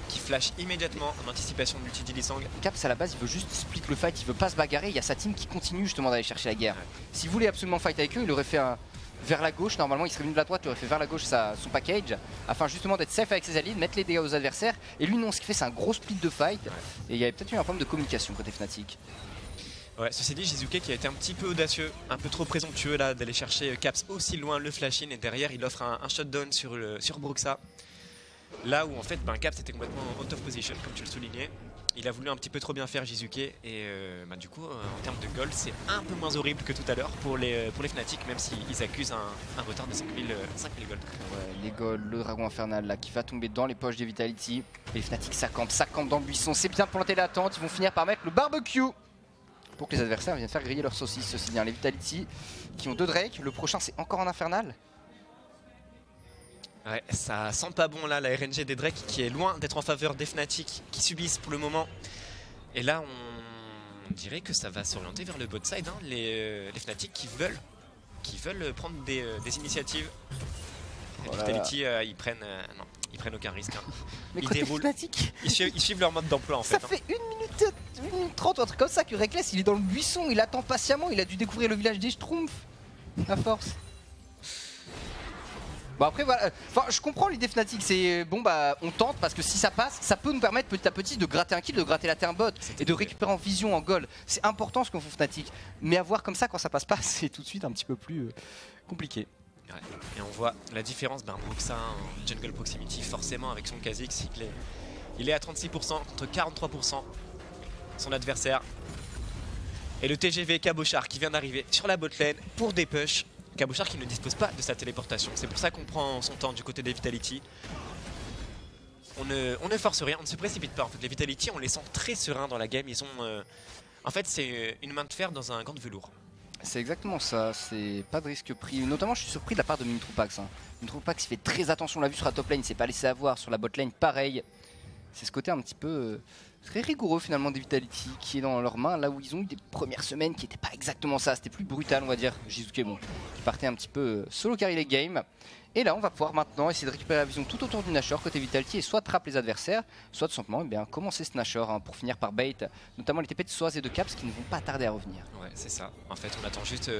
qui flash immédiatement en anticipation de l'ulti d'Ilisang. Caps à la base il veut juste split le fight, il veut pas se bagarrer, il y a sa team qui continue justement d'aller chercher la guerre. S'il voulait absolument fight avec eux, il aurait fait un vers la gauche, normalement il serait venu de la droite, il aurait fait vers la gauche son package afin justement d'être safe avec ses alliés, de mettre les dégâts aux adversaires. Et lui non, ce qu'il fait c'est un gros split de fight et il y avait peut-être eu un problème de communication côté Fnatic. Ouais, ceci dit, Jizuke qui a été un petit peu audacieux, un peu trop présomptueux là d'aller chercher Caps aussi loin le flash-in et derrière il offre un shutdown sur Bruxa. Là où en fait Caps était complètement out of position comme tu le soulignais. Il a voulu un petit peu trop bien faire Jizuke et du coup en termes de gold c'est un peu moins horrible que tout à l'heure pour les Fnatic même s'ils accusent un retard de 5000 gold. Ouais, les gold, le dragon infernal là qui va tomber dans les poches des Vitality. Et les Fnatic ça campe dans le buisson, c'est bien planter l'attente, ils vont finir par mettre le barbecue pour que les adversaires viennent faire griller leurs saucisses. Ceci bien les Vitality qui ont 2 Drake, le prochain c'est encore un infernal. Ouais, ça sent pas bon là, la RNG des Drake qui est loin d'être en faveur des Fnatic qui subissent pour le moment. Et là, on dirait que ça va s'orienter vers le bot side, hein. Les Fnatic qui veulent prendre des initiatives. Les Vitality, ils prennent aucun risque. Hein. Mais ils côté déroulent, Fnatic, ils suivent leur mode d'emploi en fait. Ça fait 1 minute 30 ou un truc comme ça que Reckless il est dans le buisson, il attend patiemment, il a dû découvrir le village des Schtroumpfs à force. Bon après voilà, enfin je comprends l'idée Fnatic, c'est bon bah on tente parce que si ça passe, ça peut nous permettre petit à petit de gratter un kill, de gratter la turn bot et de récupérer en vision, en gold. C'est important ce qu'on fait Fnatic, mais à voir comme ça quand ça passe pas, c'est tout de suite un petit peu plus compliqué. Ouais. Et on voit la différence, Bruxa en jungle proximity forcément avec son Kha'Zix, il est à 36% contre 43% son adversaire. Et le TGV Cabochard qui vient d'arriver sur la botlane pour des push. Cabochard qui ne dispose pas de sa téléportation. C'est pour ça qu'on prend son temps du côté des Vitality. On ne force rien, on ne se précipite pas. En fait, les Vitality, on les sent très sereins dans la game. Ils ont, en fait, c'est une main de fer dans un gant de velours. C'est exactement ça, c'est pas de risque pris. Notamment, je suis surpris de la part de Minitropax. Minitropax fait très attention, on l'a vu sur la top lane, il s'est pas laissé avoir. Sur la bot lane, pareil. C'est ce côté un petit peu très rigoureux finalement des Vitality qui est dans leurs mains, là où ils ont eu des premières semaines qui n'étaient pas exactement ça, c'était plus brutal on va dire. Jizuke bon, qui partait un petit peu solo carry les games. Et là on va pouvoir maintenant essayer de récupérer la vision tout autour du Nashor côté Vitality et soit trapper les adversaires, soit tout simplement commencer ce Nashor hein, pour finir par bait, notamment les TP de Soaz et de Caps qui ne vont pas tarder à revenir. Ouais c'est ça, en fait on attend juste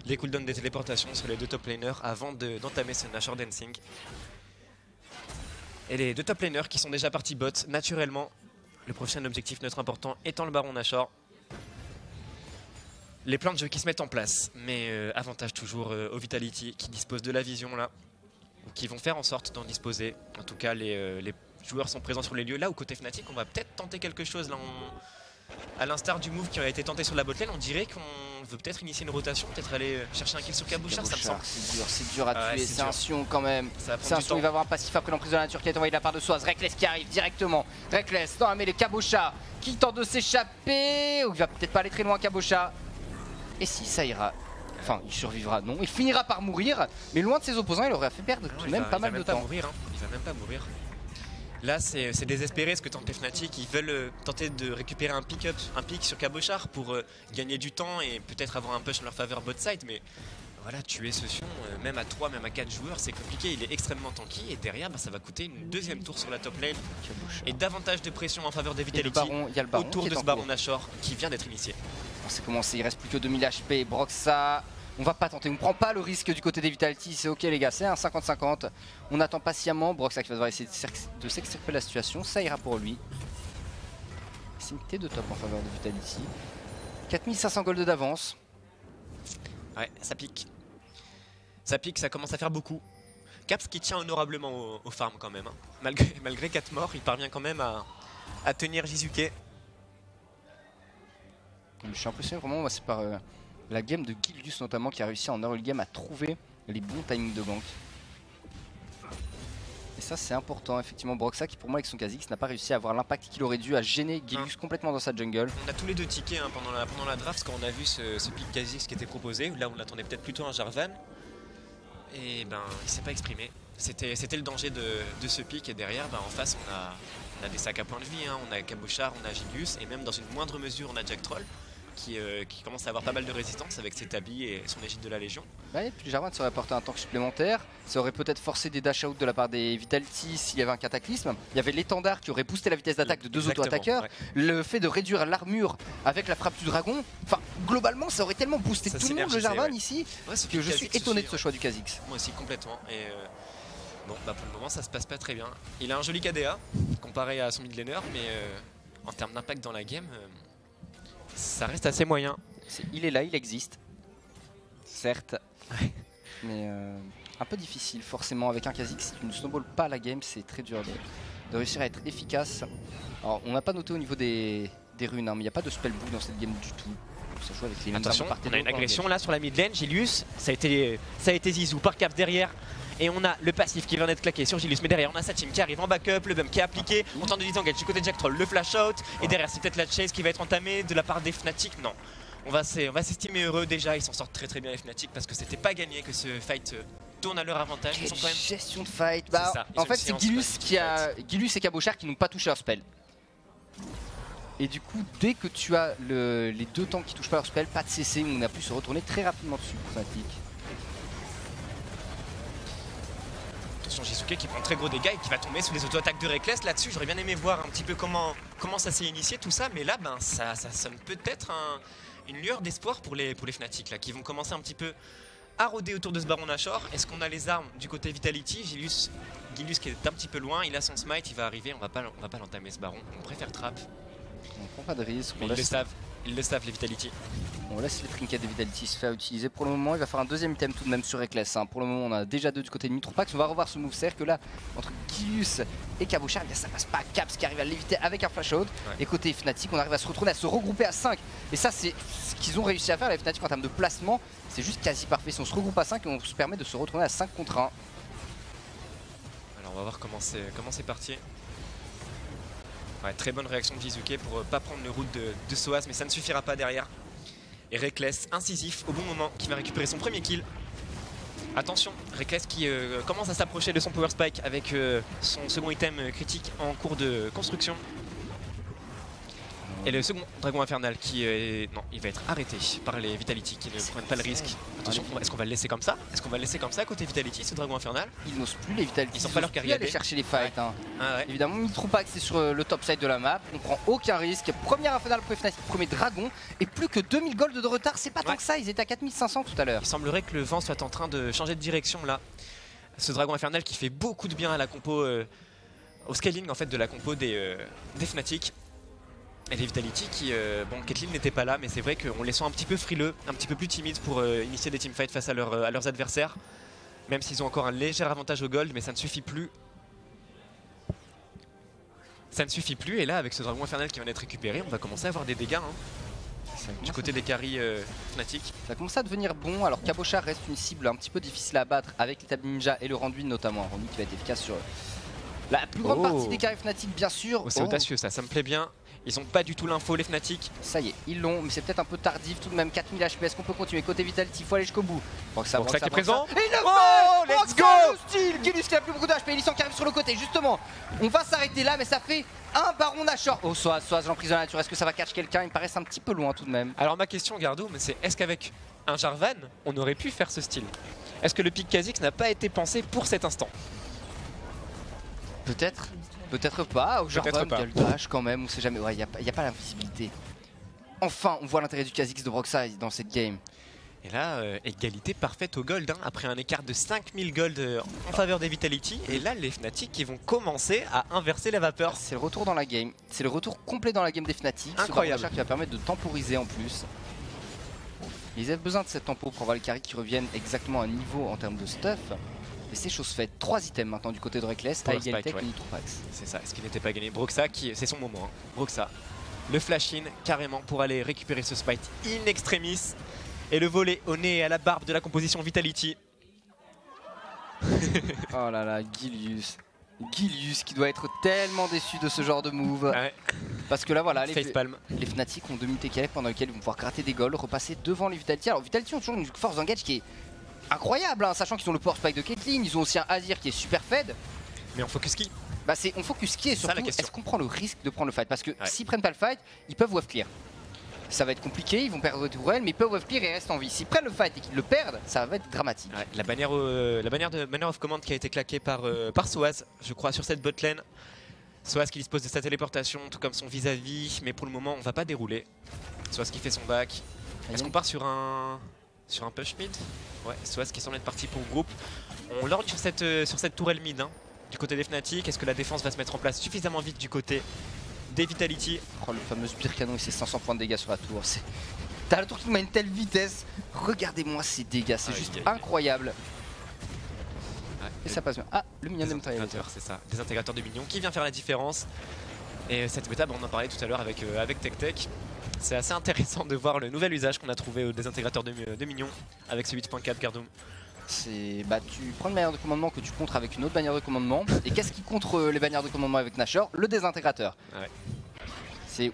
les cooldowns des téléportations sur les deux top laners avant d'entamer ce Nashor Dancing. Et les deux top laners qui sont déjà partis bot naturellement Le prochain objectif, notre important, étant le Baron Nashor. Les plans de jeu qui se mettent en place, mais avantage toujours au Vitality qui dispose de la vision là, ou qui vont faire en sorte d'en disposer. En tout cas, les joueurs sont présents sur les lieux. Là où côté Fnatic, on va peut-être tenter quelque chose. Là, à l'instar du move qui aurait été tenté sur la botlane, on dirait qu'on veut peut-être initier une rotation, peut-être aller chercher un kill sur Cabochard, ça me semble. C'est dur à tuer, c'est un Sion quand même. C'est un Sion, il va avoir un passif après l'emprise de la nature qui est envoyé de la part de Soaz. Reckless qui arrive directement. Reckless dans la mêlée, Cabochard qui tente de s'échapper. Ou il va peut-être pas aller très loin, Cabochard. Et si, ça ira. Enfin, il survivra, non. Il finira par mourir, mais loin de ses opposants, il aurait fait perdre tout de même pas mal de temps. Il va même pas mourir. Là, c'est désespéré ce que tentent les Fnatic. Ils veulent tenter de récupérer un pick sur Cabochard pour gagner du temps et peut-être avoir un push en leur faveur bot side. Mais voilà, tuer ce Sion, même à 3, même à 4 joueurs, c'est compliqué. Il est extrêmement tanky et derrière, ça va coûter une deuxième tour sur la top lane. Et davantage de pression en faveur des Vitality autour de ce Baron Nashor qui vient d'être initié. C'est commencé, il reste plus que 2000 HP. Broxa, on va pas tenter, on prend pas le risque du côté des Vitality, c'est ok les gars, c'est un 50-50. On attend patiemment, Broxa qui va devoir essayer de s'extirper la situation, ça ira pour lui. C'est une T de top en faveur de Vitality. 4500 gold d'avance. Ouais, ça pique. Ça pique, ça commence à faire beaucoup. Caps qui tient honorablement au farm quand même. Hein. Malgré 4 morts, il parvient quand même à tenir Jizuke. Je suis impressionné vraiment, moi c'est par la game de Gilius notamment qui a réussi en early game à trouver les bons timings de gank. Et ça c'est important effectivement. Broxa qui pour moi avec son Kha'Zix n'a pas réussi à avoir l'impact qu'il aurait dû à gêner Gilius complètement dans sa jungle. On a tous les deux tickets hein, pendant la draft quand on a vu ce pick Kha'Zix qui était proposé. Là on attendait peut-être plutôt un Jarvan. Et ben il s'est pas exprimé. C'était le danger de ce pick et derrière en face on a des sacs à point de vie. Hein. On a Cabochard, on a Gilius et même dans une moindre mesure on a Jack Troll. Qui commence à avoir pas mal de résistance avec ses tabis et son égide de la Légion. Ouais, et puis Jarvan ça aurait apporté un tank supplémentaire, ça aurait peut-être forcé des dash out de la part des Vitality s'il y avait un cataclysme. Il y avait l'étendard qui aurait boosté la vitesse d'attaque de deux auto-attaqueurs. Ouais. Le fait de réduire l'armure avec la frappe du dragon, enfin globalement ça aurait tellement boosté tout le monde le Jarvan ici que je suis étonné de ce choix du Kha'Zix. Moi aussi complètement. Et bon pour le moment ça se passe pas très bien. Il a un joli KDA comparé à son mid laner mais en termes d'impact dans la game ça reste assez moyen. Il est là, il existe. Certes. Mais un peu difficile forcément avec un Kha'Zix. Si tu ne snowball pas la game, c'est très dur de réussir à être efficace. Alors on n'a pas noté au niveau des runes, hein, mais il n'y a pas de spellbook dans cette game du tout. Ça joue avec les attention, on a une agression là sur la mid lane. Gilius, ça a été Zizou par Caps derrière. Et on a le passif qui vient d'être claqué sur Gilius, mais derrière on a sa team qui arrive en backup, le bump qui est appliqué, on tente de disengage du côté de Jack Troll, le flash out, et derrière c'est peut-être la chase qui va être entamée de la part des Fnatic. Non, on va s'estimer heureux déjà, ils s'en sortent très bien les Fnatic parce que c'était pas gagné que ce fight tourne à leur avantage. Ils sont quand même... gestion de fight, en fait c'est Gilius et Cabochard qui n'ont pas touché leur spell. Et du coup dès que tu as les deux tanks qui touchent pas leur spell, pas de CC, on a pu se retourner très rapidement dessus pour Fnatic. Attention Jizuke qui prend très gros dégâts et qui va tomber sous les auto-attaques de Reckless. Là-dessus, j'aurais bien aimé voir un petit peu comment ça s'est initié tout ça. Mais là, ça sonne peut-être une lueur d'espoir pour les Fnatic là, qui vont commencer un petit peu à rôder autour de ce Baron Nashor. Est-ce qu'on a les armes du côté Vitality? Gilius qui est un petit peu loin, il a son smite, il va arriver. On va pas l'entamer ce Baron, on préfère trap. On prend pas de risque. Ils le savent les Vitality. On laisse les trinkets de Vitality se faire utiliser. Pour le moment, il va faire un deuxième item tout de même sur Reckless. Hein. Pour le moment, on a déjà deux du côté de Nitropax. On va revoir ce moveset que là, entre Gilius et Cabochard, ça passe pas. Caps qui arrive à l'éviter avec un flash out. Ouais. Et côté Fnatic, on arrive à se retourner, à se regrouper à 5. Et ça, c'est ce qu'ils ont réussi à faire, les Fnatic, en termes de placement. C'est juste quasi parfait. Si on se regroupe à 5, on se permet de se retourner à 5 contre 1. Alors, on va voir comment c'est parti. Ouais, très bonne réaction de Jizuke pour pas prendre le route de Soaz, mais ça ne suffira pas derrière. Et Reckless, incisif au bon moment, qui va récupérer son premier kill. Attention, Reckless qui commence à s'approcher de son power spike avec son second item critique en cours de construction. Et le second dragon infernal qui non, il va être arrêté par les Vitality qui ne prennent pas le risque. Attention, est-ce qu'on va le laisser comme ça? Est-ce qu'on va le laisser comme ça côté Vitality, ce dragon infernal? Ils n'osent plus les Vitality, ils sont pas leur carrière aller chercher les fights. Ouais. Hein. Ah ouais. Évidemment, Nitropax c'est sur le top side de la map, on prend aucun risque. Premier infernal pour Fnatic, premier dragon, et plus que 2000 gold de retard, c'est pas tant que ça, ils étaient à 4500 tout à l'heure. Il semblerait que le vent soit en train de changer de direction là. Ce dragon infernal qui fait beaucoup de bien à la compo, au scaling en fait de la compo des Fnatic. Et les Vitality qui, bon, Caitlyn n'était pas là, mais c'est vrai qu'on les sent un petit peu frileux, un petit peu plus timides pour initier des teamfights face à leurs adversaires. Même s'ils ont encore un léger avantage au gold, mais ça ne suffit plus. Ça ne suffit plus, et là, avec ce dragon infernal qui vient d'être récupéré, on va commencer à avoir des dégâts. Du côté des carries Fnatic. Ça commence à devenir bon, alors Cabochard reste une cible un petit peu difficile à battre avec l'étape ninja et le Randuin notamment. Un Randuin qui va être efficace sur la plus grande partie des carries Fnatic bien sûr. Oh, c'est audacieux ça me plaît bien. Ils ont pas du tout l'info les Fnatic. Ça y est, ils l'ont, mais c'est peut-être un peu tardif tout de même. 4000 HP, est-ce qu'on peut continuer? Côté Vitality, il faut aller jusqu'au bout. Ça qui est présent. Et il le fait. Let's go. Le style Gilus qui a plus beaucoup d'HP, Lissan qui arrive sur le côté, justement. On va s'arrêter là, mais ça fait un Baron Nashor. Oh, Soaz l'emprise de la nature, est-ce que ça va catch quelqu'un? Il me paraît un petit peu loin tout de même. Alors ma question Gardo, c'est est-ce qu'avec un Jarvan, on aurait pu faire ce style? Est-ce que le pick Kha'Zix n'a pas été pensé pour cet instant? Peut-être. Peut-être pas, au Jarvan, il y a le dash quand même, on sait jamais, ouais, il n'y a pas l'invisibilité. Enfin, on voit l'intérêt du Kha'Zix de Broxide dans cette game. Et là, égalité parfaite au gold, après un écart de 5000 gold en faveur des Vitality. Et là, les Fnatic qui vont commencer à inverser la vapeur. C'est le retour dans la game, c'est le retour complet dans la game des Fnatic. Incroyable. Ce qui va permettre de temporiser en plus. Ils avaient besoin de cette tempo pour avoir les carries qui reviennent exactement à un niveau en termes de stuff. Et c'est chose faite. 3 items maintenant du côté de Reckless à égalité avec Nitropax. C'est ça, ce qui n'était pas gagné. Broxa, c'est son moment. Hein. Broxa, le flash-in carrément pour aller récupérer ce spike in extremis. Et le volet au nez et à la barbe de la composition Vitality. Oh là là, Gilius qui doit être tellement déçu de ce genre de move. Ouais. Parce que là voilà, les Fnatic ont 2 minutes KLF pendant lesquelles ils vont pouvoir gratter des golds, repasser devant les Vitality. Alors Vitality ont toujours une force d'engage qui est incroyable, hein, sachant qu'ils ont le power spike de Caitlyn, ils ont aussi un Azir qui est super fed. Mais on focus qui? Bah on focus qui, et surtout est-ce qu'on prend le risque de prendre le fight? Parce que s'ils prennent pas le fight, ils peuvent wave clear. Ça va être compliqué, ils vont perdre des tourelles, mais ils peuvent wave clear et restent en vie. S'ils prennent le fight et qu'ils le perdent, ça va être dramatique. Ouais, la bannière de Banner of Command qui a été claquée par Soaz, je crois, sur cette botlane. Soaz qui dispose de sa téléportation, tout comme son vis-à-vis, mais pour le moment on va pas dérouler. Soaz qui fait son back. Est-ce qu'on part sur un push mid? Ouais, Soaz qui semble être parti pour groupe. On lorgne sur cette tourelle mid du côté des Fnatic. Est-ce que la défense va se mettre en place suffisamment vite du côté des Vitality? Oh, le fameux Sbire Canon et ses 500 points de dégâts sur la tour. T'as la tour qui met une telle vitesse. Regardez-moi ces dégâts, c'est juste incroyable. Et ça passe bien. Ah, le minion désintégrateur, c'est ça. Désintégrateur de minions qui vient faire la différence. Et cette méta, on en parlait tout à l'heure avec TechTech. C'est assez intéressant de voir le nouvel usage qu'on a trouvé au désintégrateur de minions avec ce 8.4 Gardoum. Tu prends une bannière de commandement que tu contres avec une autre bannière de commandement. Et qu'est-ce qui contre les bannières de commandement avec Nashor? Le désintégrateur. Ouais.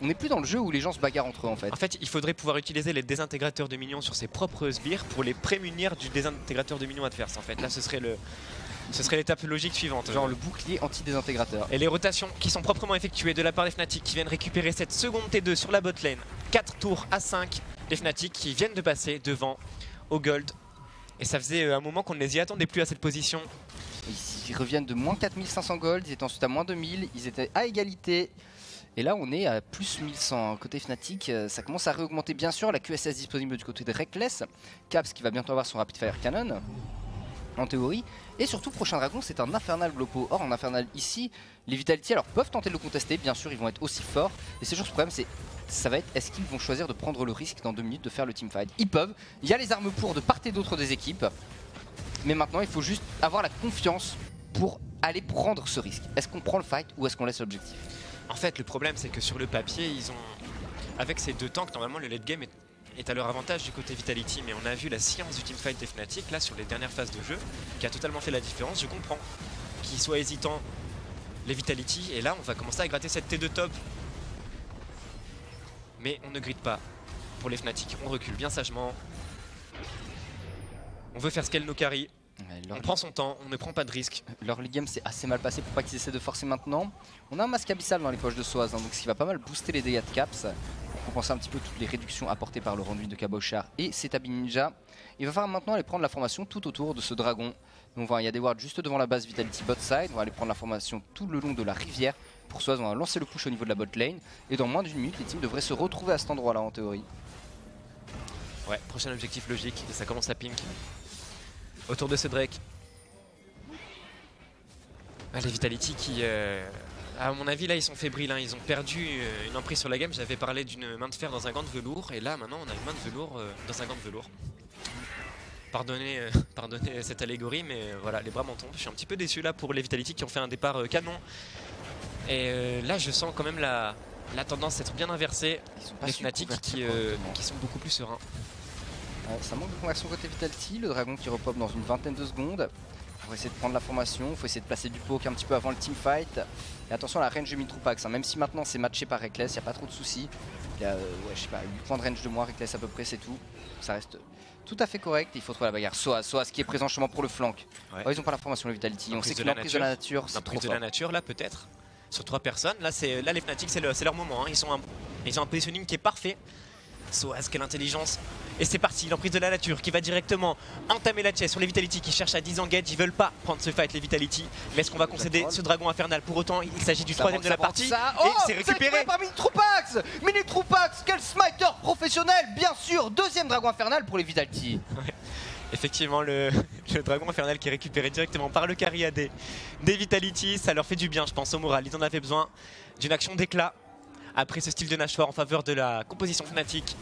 On n'est plus dans le jeu où les gens se bagarrent entre eux en fait. En fait, il faudrait pouvoir utiliser les désintégrateurs de minions sur ses propres sbires pour les prémunir du désintégrateur de minions adverse. En fait, là, ce serait l'étape logique suivante. Genre le bouclier anti-désintégrateur. Et les rotations qui sont proprement effectuées de la part des Fnatic qui viennent récupérer cette seconde T2 sur la botlane. 4 tours à 5 des Fnatic qui viennent de passer au gold. Et ça faisait un moment qu'on ne les y attendait plus à cette position. Ils reviennent de moins 4500 gold, ils étaient ensuite à moins 2000, ils étaient à égalité. Et là on est à plus 1100 côté Fnatic, ça commence à réaugmenter bien sûr, la QSS disponible du côté de Reckless, Caps qui va bientôt avoir son Rapid Fire Cannon, en théorie, et surtout prochain dragon c'est un Infernal Glopo. Or en Infernal ici, les Vitality alors peuvent tenter de le contester, bien sûr ils vont être aussi forts, et c'est juste le problème ça va être est-ce qu'ils vont choisir de prendre le risque dans 2 minutes de faire le teamfight. Ils peuvent, il y a les armes pour de part et d'autre des équipes, mais maintenant il faut juste avoir la confiance pour aller prendre ce risque. Est-ce qu'on prend le fight ou est-ce qu'on laisse l'objectif? En fait, le problème, c'est que sur le papier, avec ces deux tanks, normalement, le late game est à leur avantage du côté Vitality. Mais on a vu la science du teamfight des Fnatic, là, sur les dernières phases de jeu, qui a totalement fait la différence. Je comprends qu'ils soient hésitants, les Vitality. Et là, on va commencer à gratter cette T2 top. Mais on ne gride pas. Pour les Fnatic, on recule bien sagement. On veut faire scale nos carries. On prend son temps, on ne prend pas de risque. Leur league game c'est assez mal passé pour pas qu'ils essaient de forcer maintenant. On a un masque abyssal dans les poches de Soaz, donc ce qui va pas mal booster les dégâts de Caps pour compenser un petit peu toutes les réductions apportées par le Randuin de Cabochard et Setabi Ninja. Il va falloir maintenant aller prendre la formation tout autour de ce dragon. Donc il y a des wards juste devant la base Vitality bot side, on va aller prendre la formation tout le long de la rivière. Pour Soaz on va lancer le push au niveau de la bot lane et dans moins d'1 minute les teams devraient se retrouver à cet endroit là en théorie. Ouais, prochain objectif logique et ça commence à pink. Autour de ce Drake. Les Vitality À mon avis, là, ils sont fébriles. Hein. Ils ont perdu une emprise sur la game. J'avais parlé d'une main de fer dans un gant de velours. Et là, maintenant, on a une main de velours dans un gant de velours. Pardonnez cette allégorie, mais voilà, les bras m'en tombent. Je suis un petit peu déçu là pour les Vitality qui ont fait un départ canon. Et là, je sens quand même la tendance d'être bien inversée. Les Fnatic qui sont beaucoup plus sereins. Ça manque de conversion côté Vitality. Le dragon qui repop dans une vingtaine de secondes. Il faut essayer de prendre la formation, il faut essayer de placer du poke un petit peu avant le teamfight. Et attention à la range de Mitroupax, hein. Même si maintenant c'est matché par Reckless, il n'y a pas trop de soucis. Il y a je sais pas, 8 points de range de moins, Reckless à peu près, c'est tout. Ça reste tout à fait correct. Il faut trouver la bagarre. Soaz qui est présent justement pour le flank. Ouais. Oh, ils n'ont pas la formation le Vitality. On sait que l'emprise de la nature, c'est trop fort. L'emprise de la nature là peut-être. Sur 3 personnes, là les Fnatic c'est leur moment. Hein. Ils ont un positioning qui est parfait. Soaz, quelle intelligence. Et c'est parti, l'emprise de la nature qui va directement entamer la chase sur les Vitality qui cherchent à disengage. Ils veulent pas prendre ce fight les Vitality. Mais est-ce qu'on va concéder ce dragon infernal? Pour autant, il s'agit du troisième de la partie. Et c'est récupéré par Mitroupax. Mitroupax, quel smiter professionnel, bien sûr. Deuxième dragon infernal pour les Vitality. Ouais. Effectivement, le dragon infernal qui est récupéré directement par le carry AD des Vitality. Ça leur fait du bien, je pense, au moral. Ils en avaient besoin d'une action d'éclat après ce style de Nashor en faveur de la composition Fnatic.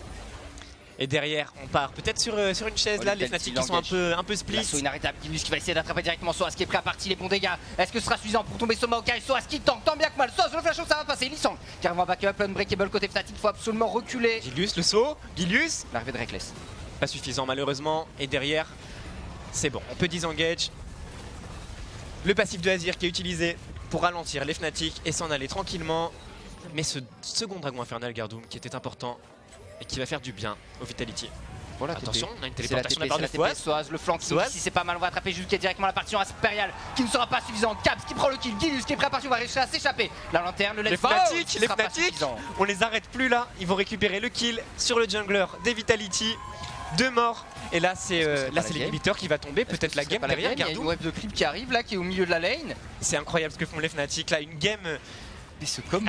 Et derrière, on part peut-être sur une chaise là, les Fnatic qui sont un peu split. L'assaut inarrêtable d'Illus qui va essayer d'attraper directement Soaz qui est prêt à partir, les bons dégâts. Est-ce que ce sera suffisant pour tomber sur Maokai? Soaz qui tank, tant bien que mal. Soaz, le flash ça va passer. Lissang qui arrive en backup, unbreakable côté Fnatic, il faut absolument reculer. Gilius, le saut, Gilius. L'arrivée de Reckless. Pas suffisant malheureusement. Et derrière, c'est bon, on peut disengage. Le passif de Azir qui est utilisé pour ralentir les Fnatic et s'en aller tranquillement. Mais ce second dragon infernal Gardoum qui était important et qui va faire du bien au Vitality. Voilà, attention, on a une téléportation de la part de Soaz, le flanking ici c'est pas mal, on va attraper jusqu'à directement la partition impériale qui ne sera pas suffisante. Caps qui prend le kill, Gilius qui est prêt à partir, on va réussir à s'échapper. La lanterne, le les Fnatic, on les arrête plus là, ils vont récupérer le kill sur le jungler des Vitality. 2 morts. Et là c'est l'inhibiteur qui va tomber, peut-être la game derrière. Il y a une wave de creep qui arrive là, qui est au milieu de la lane. C'est incroyable ce que font les Fnatic là, une game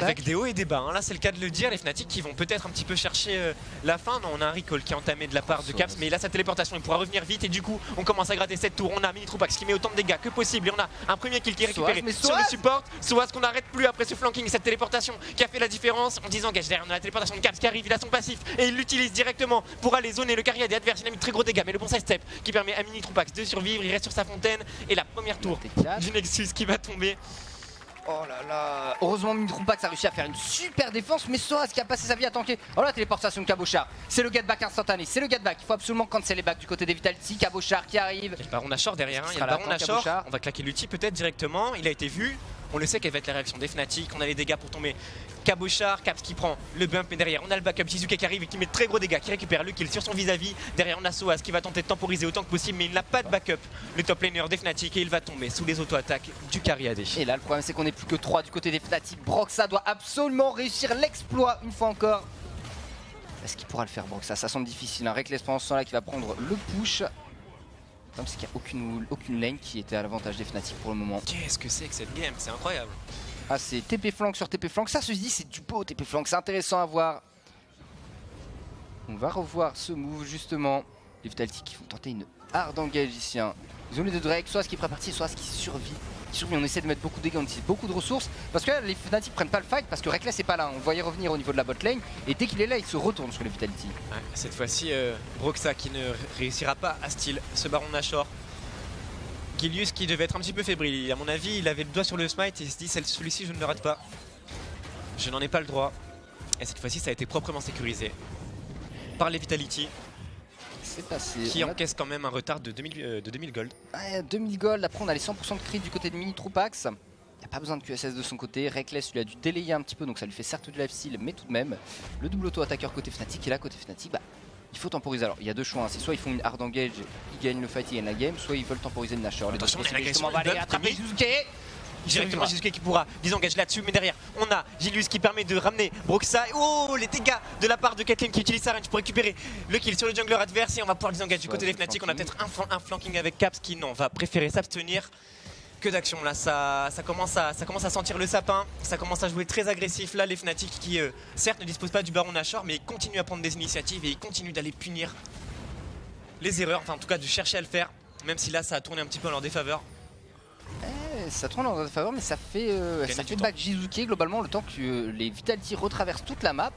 avec des hauts et des bas. Hein. Là c'est le cas de le dire, les Fnatic qui vont peut-être un petit peu chercher la fin. Non, on a un recall qui est entamé de la part de Caps, mais il a sa téléportation, il pourra revenir vite et du coup on commence à gratter cette tour. On a Mitroupax qui met autant de dégâts que possible et on a un premier kill qui est récupéré sur le support. Soaz qu'on n'arrête plus après ce flanking, cette téléportation qui a fait la différence. En disengage derrière, on a la téléportation de Caps qui arrive, il a son passif et il l'utilise directement pour aller zoner le carrière des adversaires. Il a mis de très gros dégâts, mais le bon side step qui permet à Mitroupax de survivre. Il reste sur sa fontaine et la première tour du Nexus qui va tomber. Oh là là. Heureusement Mitroupax a réussi à faire une super défense, mais Soaz qui a passé sa vie à tanker. Oh la téléportation de Cabochard, c'est le get back instantané, c'est le get back. Il faut absolument cancel les backs du côté des Vitality. Cabochard qui arrive. Il y a le baron Nashor derrière, il y a le baron Nashor. On va claquer l'ulti peut-être directement, il a été vu. On le sait quelle va être la réaction des Fnatic, on a les dégâts pour tomber. Cabochard, Caps qui prend le bump, mais derrière on a le backup Shizuke qui arrive et qui met de très gros dégâts, qui récupère le kill sur son vis-à-vis. Derrière on a Soaz qui va tenter de temporiser autant que possible, mais il n'a pas de backup, le top laner des Fnatic, et il va tomber sous les auto-attaques du carry AD. Et là le problème c'est qu'on n'est plus que 3 du côté des Fnatic. Broxah doit absolument réussir l'exploit une fois encore. Est-ce qu'il pourra le faire Broxah? Ça semble difficile, un Reckless pendant ce temps là qui va prendre le push. Comme c'est qu'il n'y a aucune lane qui était à l'avantage des Fnatic pour le moment. Qu'est-ce que c'est que cette game? C'est incroyable. Ah, c'est TP flank sur TP flank. Ça se dit, c'est du beau TP flank. C'est intéressant à voir. On va revoir ce move justement. Les Vitality qui vont tenter une hard engage ici. Hein. Ils ont les deux Drake. Soit ce qui est préparti, soit ce qui survit. On essaie de mettre beaucoup de dégâts, on utilise beaucoup de ressources. Parce que là, les Fnatic prennent pas le fight parce que Reckless est pas là. On le voyait revenir au niveau de la bot lane. Et dès qu'il est là, il se retourne sur les Vitality. Ouais, cette fois-ci, Broxah qui ne réussira pas à steal ce baron Nashor. Gilius qui devait être un petit peu fébrile. À mon avis, il avait le doigt sur le smite et il se dit celui-ci, je ne le rate pas. Je n'en ai pas le droit. Et cette fois-ci, ça a été proprement sécurisé par les Vitality. C'est passé. Qui encaisse quand même un retard de 2000 gold. Ouais, 2000 gold. Après, on a les 100% de crit du côté de Mitroupax. Il n'y a pas besoin de QSS de son côté. Reckless lui a dû délayer un petit peu, donc ça lui fait certes du lifesteal, mais tout de même. Le double auto-attaqueur côté Fnatic. Et là, côté Fnatic, bah, il faut temporiser. Alors, il y a deux choix. Hein. C'est soit ils font une hard engage, ils gagnent le fight, ils gagnent la game, soit ils veulent temporiser le Nashor. Attention, on justement, va aller attraper Shizuke. Directement Shizuke qui pourra disengage là-dessus, mais derrière on a Gilius qui permet de ramener Broxah. Oh, les dégâts de la part de Caitlyn qui utilise sa range pour récupérer le kill sur le jungler adverse. Et on va pouvoir disengage du côté des Fnatic. On a peut-être un flanking avec Caps qui non va préférer s'abstenir. Que d'action là, ça commence à sentir le sapin, ça commence à jouer très agressif là les Fnatic qui certes ne disposent pas du baron Nashor, mais ils continuent à prendre des initiatives et ils continuent d'aller punir les erreurs, enfin en tout cas de chercher à le faire, même si là ça a tourné un petit peu en leur défaveur. Ça tourne en faveur, mais ça fait back Jizuke globalement le temps que les Vitality retraversent toute la map.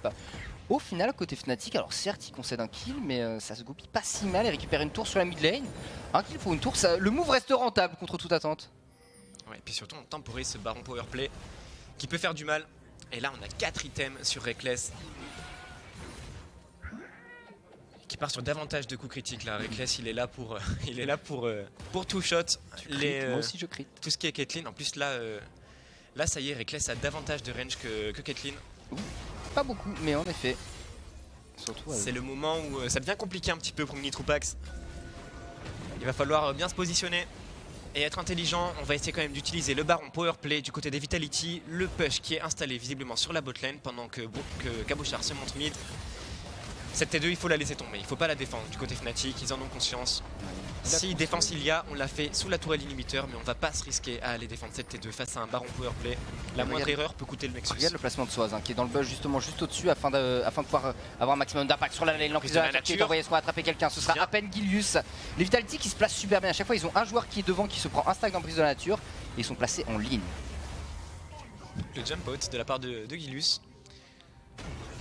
Au final, côté Fnatic, alors certes, il concède un kill, mais ça se goupille pas si mal. Il récupère une tour sur la mid lane. Un kill pour une tour, le move reste rentable contre toute attente. Ouais, et puis surtout, on temporise ce baron powerplay qui peut faire du mal. Et là, on a 4 items sur Reckless qui part sur davantage de coups critiques. Là, Reckless, il est là pour, tout shot. Moi aussi, je crit. Tout ce qui est Caitlyn. En plus, là, ça y est, Reckless a davantage de range que Caitlyn. Pas beaucoup, mais en effet. C'est le moment où ça devient compliqué un petit peu pour Minitroopax. Il va falloir bien se positionner et être intelligent. On va essayer quand même d'utiliser le baron powerplay du côté des Vitality. Le push qui est installé visiblement sur la botlane pendant que Cabochard se montre mid. Cette T2, il faut la laisser tomber, il faut pas la défendre du côté Fnatic, ils en ont conscience. Si défense il y a, on l'a fait sous la tourelle inhibiteur, mais on va pas se risquer à aller défendre cette T2 face à un baron powerplay. La moindre erreur peut coûter le Nexus. Regarde le placement de Soaz qui est dans le bush justement juste au-dessus afin de pouvoir avoir un maximum d'impact sur la lane. L'emprise de la nature qui est envoyé soit attraper quelqu'un, ce sera à peine Gilius. Les Vitality qui se placent super bien, à chaque fois ils ont un joueur qui est devant qui se prend un stack d'emprise de la nature et ils sont placés en ligne. Le jump out de la part de Gilius,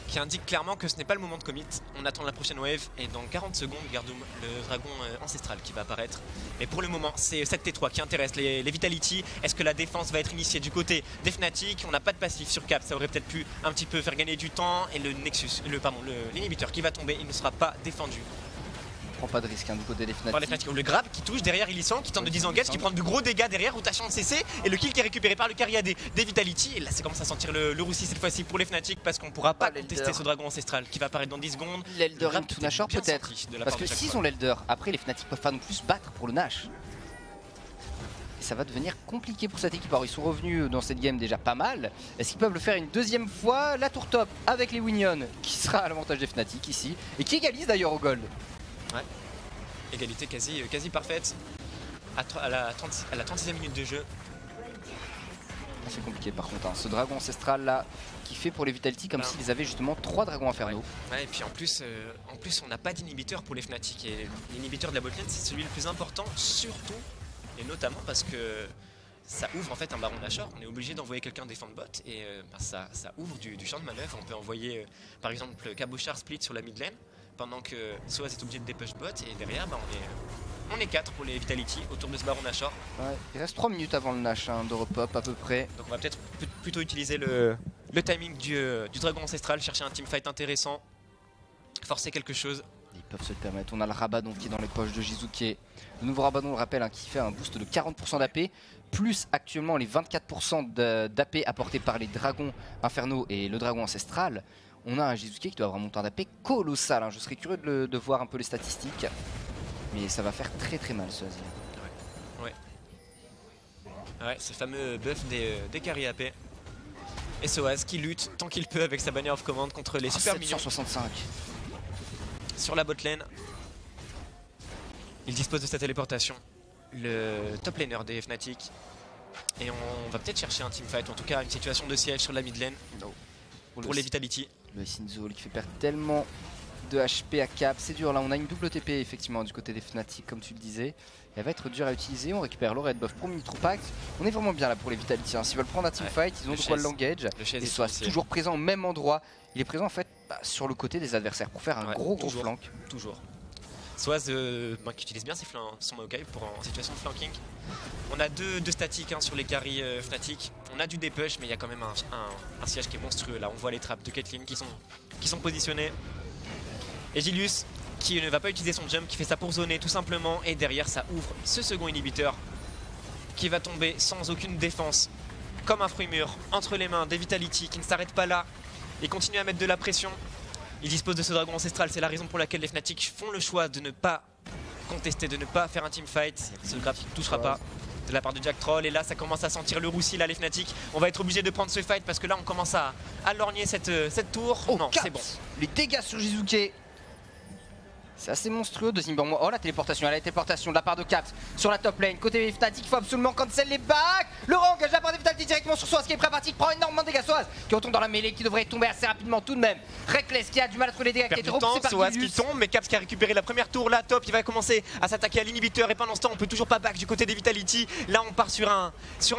qui indique clairement que ce n'est pas le moment de commit. On attend la prochaine wave et dans 40 secondes, Gardoum, le dragon ancestral qui va apparaître. Et pour le moment, c'est cette T3 qui intéresse les Vitality. Est-ce que la défense va être initiée du côté des Fnatic? On n'a pas de passif sur Cap, ça aurait peut-être pu un petit peu faire gagner du temps. Et le Nexus, l'inhibiteur qui va tomber, il ne sera pas défendu. Prend pas de risque du côté des Fnatic. Par les Fnatic. Le grab qui touche derrière Illisan, qui tente de disengage, qui prend de gros dégâts derrière, rotation de CC et le kill qui est récupéré par le carry AD des Vitality. Et là c'est commence à sentir le roussi cette fois-ci pour les Fnatic parce qu'on pourra pas contester ce dragon ancestral qui va apparaître dans 10 secondes. L'Elder et tout Nashor peut-être. Parce que s'ils ont l'Elder, après les Fnatic peuvent pas non plus se battre pour le Nash. Et ça va devenir compliqué pour cette équipe. Alors ils sont revenus dans cette game déjà pas mal. Est-ce qu'ils peuvent le faire une deuxième fois? La tour top avec les Winion qui sera à l'avantage des Fnatic ici. Et qui égalise d'ailleurs au gold. Ouais. Égalité quasi parfaite à la 36e minute de jeu. C'est compliqué par contre, ce dragon ancestral là qui fait pour les Vitality comme s'ils avaient justement 3 dragons infernaux. Ouais, et puis en plus on n'a pas d'inhibiteur pour les Fnatic et l'inhibiteur de la botlane c'est celui le plus important, surtout et notamment parce que ça ouvre en fait un baron Nashor. On est obligé d'envoyer quelqu'un défendre bot et ça ouvre du champ de manœuvre. On peut envoyer par exemple Cabochard split sur la mid lane pendant que Soaz est obligé de dépush bot et derrière on est 4 pour les Vitality autour de ce baron Nashor. Ouais, il reste 3 minutes avant le Nash de repop à peu près. Donc on va peut-être plutôt utiliser le timing du dragon ancestral, chercher un teamfight intéressant, forcer quelque chose. Ils peuvent se le permettre. On a le Rabadon qui est dans les poches de Jizuke. Le nouveau Rabadon, on le rappelle, qui fait un boost de 40% d'AP, plus actuellement les 24% d'AP apportés par les dragons infernaux et le dragon ancestral. On a un Jizuke qui doit avoir un montant d'AP colossal. Je serais curieux de voir un peu les statistiques. Mais ça va faire très mal ce Azir. Ouais, ce fameux buff des carry AP. Et Soaz qui lutte tant qu'il peut avec sa bannière of command contre les super minions. 765. Sur la botlane. Il dispose de sa téléportation. Le top laner des Fnatic. Et on va peut-être chercher un teamfight, ou en tout cas une situation de siège sur la mid lane. Pour les Vitality. Le Sinzol qui fait perdre tellement de HP à Cap, c'est dur là, on a une double TP effectivement du côté des Fnatic comme tu le disais. Et elle va être dure à utiliser, on récupère le red buff pour Minitroopax. On est vraiment bien là pour les Vitality, s'ils veulent prendre un teamfight, ils ont de quoi l'engage. Et soit toujours présent au même endroit, il est présent en fait sur le côté des adversaires pour faire un gros flank. Toujours. Soaz qui utilise bien son Maokai pour en situation de flanking. On a deux statiques sur les carries Fnatic. On a du dépush mais il y a quand même un siège qui est monstrueux. Là on voit les trappes de Caitlyn qui sont positionnées. Et Gilius qui ne va pas utiliser son jump, qui fait ça pour zoner tout simplement. Et derrière ça ouvre ce second inhibiteur qui va tomber sans aucune défense. Comme un fruit mûr entre les mains des Vitality qui ne s'arrêtent pas là. Et continuent à mettre de la pression. Ils disposent de ce dragon ancestral, c'est la raison pour laquelle les Fnatic font le choix de ne pas contester, de ne pas faire un teamfight. Ce grab ne touchera pas de la part de Jack Troll. Et là ça commence à sentir le roussi là les Fnatic. On va être obligé de prendre ce fight parce que là on commence à lorgner cette tour. Oh, non, c'est bon. Les dégâts sur Jizuke. C'est assez monstrueux. Deuxième bombe. Oh la téléportation de la part de Caps sur la top lane. Côté Fnatic, il faut absolument cancel les bacs. Laurent engage la part de Vitality directement sur Soaz qui est prêt à partir, qui prend énormément de dégâts. Soaz qui retombe dans la mêlée, qui devrait tomber assez rapidement tout de même. Reckless qui a du mal à trouver les dégâts, qui est repoussé par Soaz qui Gilius. tombe, mais Caps qui a récupéré la première tour. Là, top, il va commencer à s'attaquer à l'inhibiteur. Et pendant ce temps, on peut toujours pas back du côté des Vitality. Là, on part sur un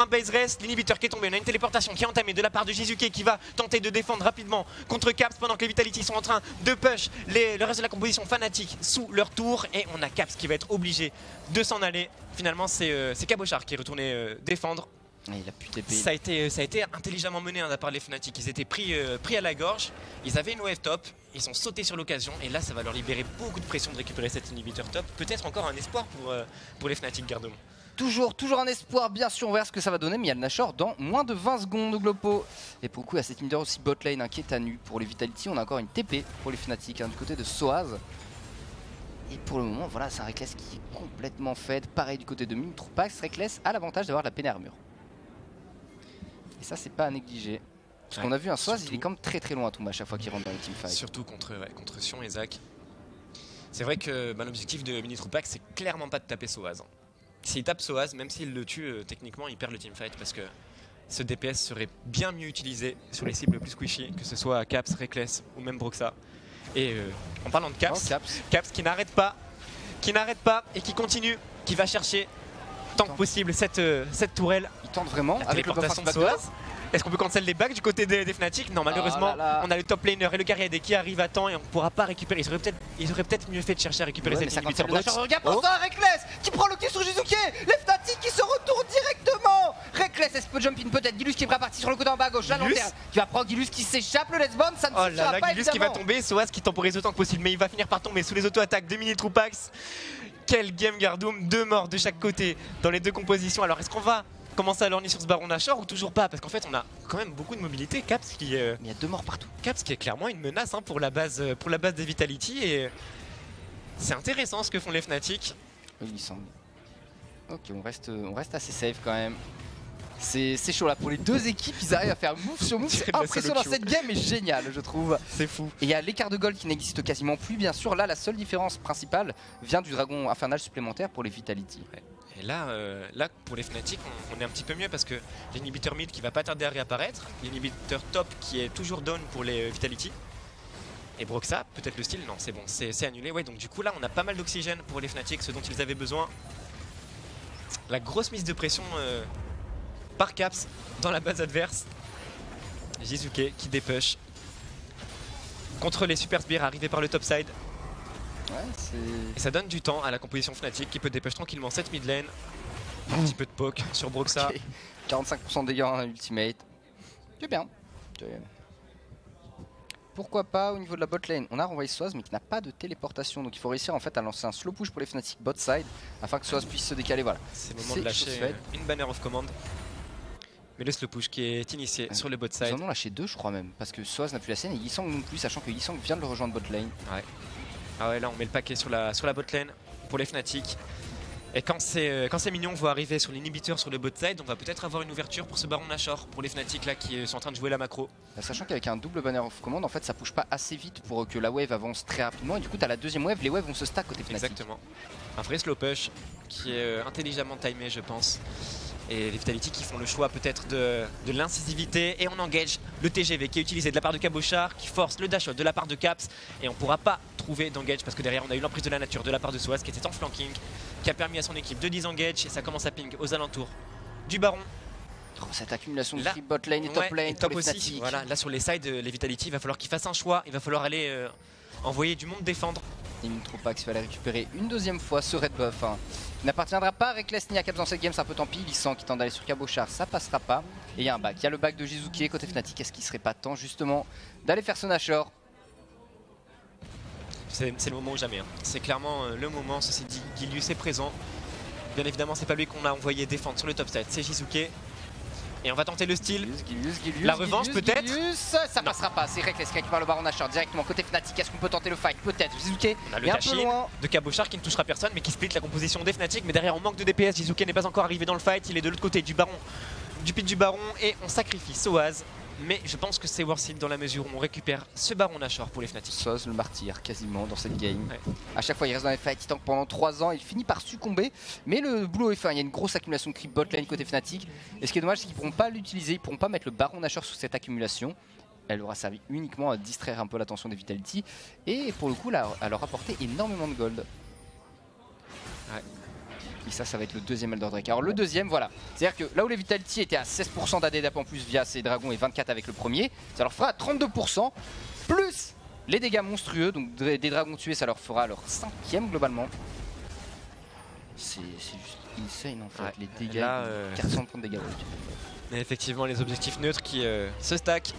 base rest. L'inhibiteur qui est tombé. On a une téléportation qui est entamée de la part de Jizuke qui va tenter de défendre rapidement contre Caps pendant que les Vitality sont en train de push le reste de la composition Fnatic sous leur tour. Et on a Caps qui va être obligé de s'en aller. Finalement, c'est Cabochard qui est retourné défendre. Il a pu TP. Ça a été intelligemment mené de la part des Fnatic. Ils étaient pris à la gorge. Ils avaient une wave top. Ils sont sautés sur l'occasion. Et là, ça va leur libérer beaucoup de pression de récupérer cet inhibiteur top. Peut-être encore un espoir pour les Fnatic Gardemont. Toujours un espoir, bien sûr, on verra ce que ça va donner, mais il y a le Nashor dans moins de 20 secondes, Glopo. Et pour le coup, il y a cet inhibiteur aussi bot lane qui est à nu. Pour les Vitality, on a encore une TP pour les Fnatic, du côté de Soaz. Et pour le moment, voilà, c'est un Reckless qui est complètement fed. Pareil du côté de Mimtropax, Reckless a l'avantage d'avoir la peine armure. Et ça, c'est pas à négliger. Parce qu'on a vu un Soaz, il est quand même très loin à Touma à chaque fois qu'il rentre dans le teamfight. Surtout contre Sion et Zach. C'est vrai que l'objectif de Mimtropax, c'est clairement pas de taper Soaz. S'il tape Soaz, même s'il le tue, techniquement, il perd le teamfight parce que ce DPS serait bien mieux utilisé sur les cibles plus squishy, que ce soit Caps, Reckless ou même Broxa. Et en parlant de Caps, Caps qui n'arrête pas et qui continue, qui va chercher tant que possible cette tourelle. Il tente vraiment la avec téléportation de Soaz. Est-ce qu'on peut cancel les bacs du côté des Fnatic? Non, malheureusement, on a le top laner et le guerrier qui arrive à temps et on ne pourra pas récupérer. Ils auraient peut-être mieux fait de chercher à récupérer cette inhibiteur bot. Regarde pour ça, Reckless qui prend le kill sur Jizuke. Les Fnatic qui se retournent directement. Reckless, est-ce peut jump in peut-être? Gilius qui est prêt à partir sur le côté en bas à gauche, la lanterne qui va prendre Gilius qui s'échappe, le let's bomb, ça ne suffira pas. Gilius qui va tomber, Soaz qui temporise autant que possible, mais il va finir par tomber sous les auto-attaques de Mimtropax. Quel game Gardoum, 2 morts de chaque côté dans les deux compositions. Alors est-ce qu'on va commencer à lorgner sur ce Baron Nashor ou toujours pas? Parce qu'en fait on a quand même beaucoup de mobilité. Caps qui il y a 2 morts partout. Caps qui est clairement une menace pour la base des Vitality et c'est intéressant ce que font les Fnatic. Oui, il semble. Ok, on reste assez safe quand même. C'est chaud là pour les deux équipes, ils arrivent à faire move sur move, c'est impressionnant, cette game est géniale je trouve. C'est fou. Et il y a l'écart de gold qui n'existe quasiment plus bien sûr, là la seule différence principale vient du dragon infernal supplémentaire pour les Vitality. Ouais. Et là pour les Fnatic on est un petit peu mieux parce que l'inhibiteur mid qui va pas tarder à réapparaître, l'inhibiteur top qui est toujours down pour les Vitality. Et Broxa, peut-être le style, non c'est bon, c'est annulé. Ouais, donc du coup là on a pas mal d'oxygène pour les Fnatic, ce dont ils avaient besoin. La grosse mise de pression par Caps dans la base adverse. Jizuke qui dépush contre les super sbires arrivés par le topside. Ouais, et ça donne du temps à la composition Fnatic qui peut dépush tranquillement cette mid lane. Un petit peu de poke sur Broxa. Okay. 45% de dégâts en ultimate. C'est bien. Pourquoi pas au niveau de la bot lane? On a renvoyé Soaz mais qui n'a pas de téléportation, donc il faut réussir en fait à lancer un slow push pour les Fnatic bot side afin que Soaz puisse se décaler. Voilà. C'est le moment de lâcher une banner of command. Mais le slow push qui est initié sur le bot side. Ils en ont lâché 2 je crois même, parce que Soaz n'a plus la scène et Yisang non plus, sachant que Yisang vient de le rejoindre bot lane. Ouais. Ah ouais, là on met le paquet sur la bot lane pour les Fnatic. Et quand ces minions vont arriver sur l'inhibiteur sur le bot side, on va peut-être avoir une ouverture pour ce Baron Nashor pour les Fnatic là qui sont en train de jouer la macro. Sachant qu'avec un double banner of command, en fait ça push pas assez vite pour que la wave avance très rapidement et du coup t'as la deuxième wave, les waves vont se stack côté Fnatic. Exactement. Un vrai slow push qui est intelligemment timé je pense. Et les Vitality qui font le choix peut-être de l'incisivité et on engage le TGV qui est utilisé de la part de Cabochard qui force le dash out de la part de Caps et on pourra pas trouver d'engage parce que derrière on a eu l'emprise de la nature de la part de Soaz qui était en flanking qui a permis à son équipe de disengage et ça commence à ping aux alentours du Baron. Oh, cette accumulation de creep bot lane et top lane et pour top les aussi. Fnatic. Voilà, là sur les sides les Vitality il va falloir qu'ils fassent un choix, il va falloir aller envoyer du monde défendre. Et Mimtropax va aller récupérer une deuxième fois ce red buff qui n'appartiendra pas à Reckless ni à Caps dans cette game, c'est un peu tant pis. Lissant qui tente d'aller sur Cabochard, ça passera pas. Et il y a un back, il y a le back de Jizuke côté Fnatic. Est-ce qu'il serait pas temps justement d'aller faire ce Nashor? C'est le moment ou jamais, c'est clairement le moment. Ceci dit, Gilius est présent. Bien évidemment c'est pas lui qu'on a envoyé défendre sur le top side, c'est Jizuke. Et on va tenter le style. La revanche peut-être. Ça passera pas, c'est Reckless qui récupère le Baron Nashor directement côté Fnatic. Est-ce qu'on peut tenter le fight? Peut-être. Jizuke on a le dash de Cabochard qui ne touchera personne mais qui split la composition des Fnatic. Mais derrière on manque de DPS, Jizuke n'est pas encore arrivé dans le fight. Il est de l'autre côté du Baron, du pit du Baron et on sacrifie Soaz mais je pense que c'est worth it dans la mesure où on récupère ce Baron Nashor pour les Fnatic. Soz le martyr quasiment dans cette game. Ouais. À chaque fois il reste dans les fights, il tank pendant 3 ans, il finit par succomber, mais le boulot est fait. Il y a une grosse accumulation de creep bot lane côté Fnatic, et ce qui est dommage c'est qu'ils pourront pas l'utiliser, ils pourront pas mettre le Baron Nashor sous cette accumulation. Elle aura servi uniquement à distraire un peu l'attention des Vitality, et pour le coup là, elle leur a apporté énormément de gold. Ouais. Et ça va être le deuxième Elder Drake. Alors le deuxième, voilà. C'est-à-dire que là où les Vitality étaient à 16% d'AD en plus via ces dragons et 24 avec le premier, ça leur fera 32%, plus les dégâts monstrueux, donc des dragons tués, ça leur fera leur 5e globalement. C'est juste insane en fait, Ouais. les dégâts, Là, 400 points de dégâts. Mais effectivement, les objectifs neutres qui se stackent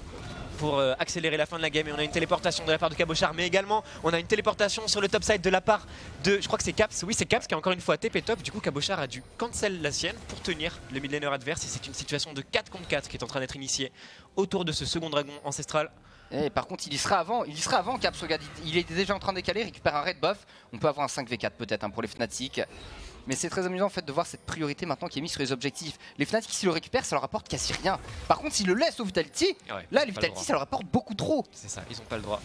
pour accélérer la fin de la game, et on a une téléportation de la part de Cabochard, mais également on a une téléportation sur le top side de la part de, je crois que c'est Caps, oui c'est Caps qui a encore une fois TP top, du coup Cabochard a dû cancel la sienne pour tenir le mid laner adverse, et c'est une situation de 4 contre 4 qui est en train d'être initiée autour de ce second dragon ancestral. Et par contre il y sera avant Caps, regarde, il est déjà en train de décaler, il récupère un red buff, on peut avoir un 5v4 peut-être hein, pour les Fnatic. Mais c'est très amusant en fait de voir cette priorité maintenant qui est mise sur les objectifs. Les Fnatic s'ils le récupèrent ça leur apporte quasi rien. Par contre s'ils le laissent aux Vitality, Ouais, là les Vitality ça leur apporte beaucoup trop. C'est ça, ils ont pas le droit.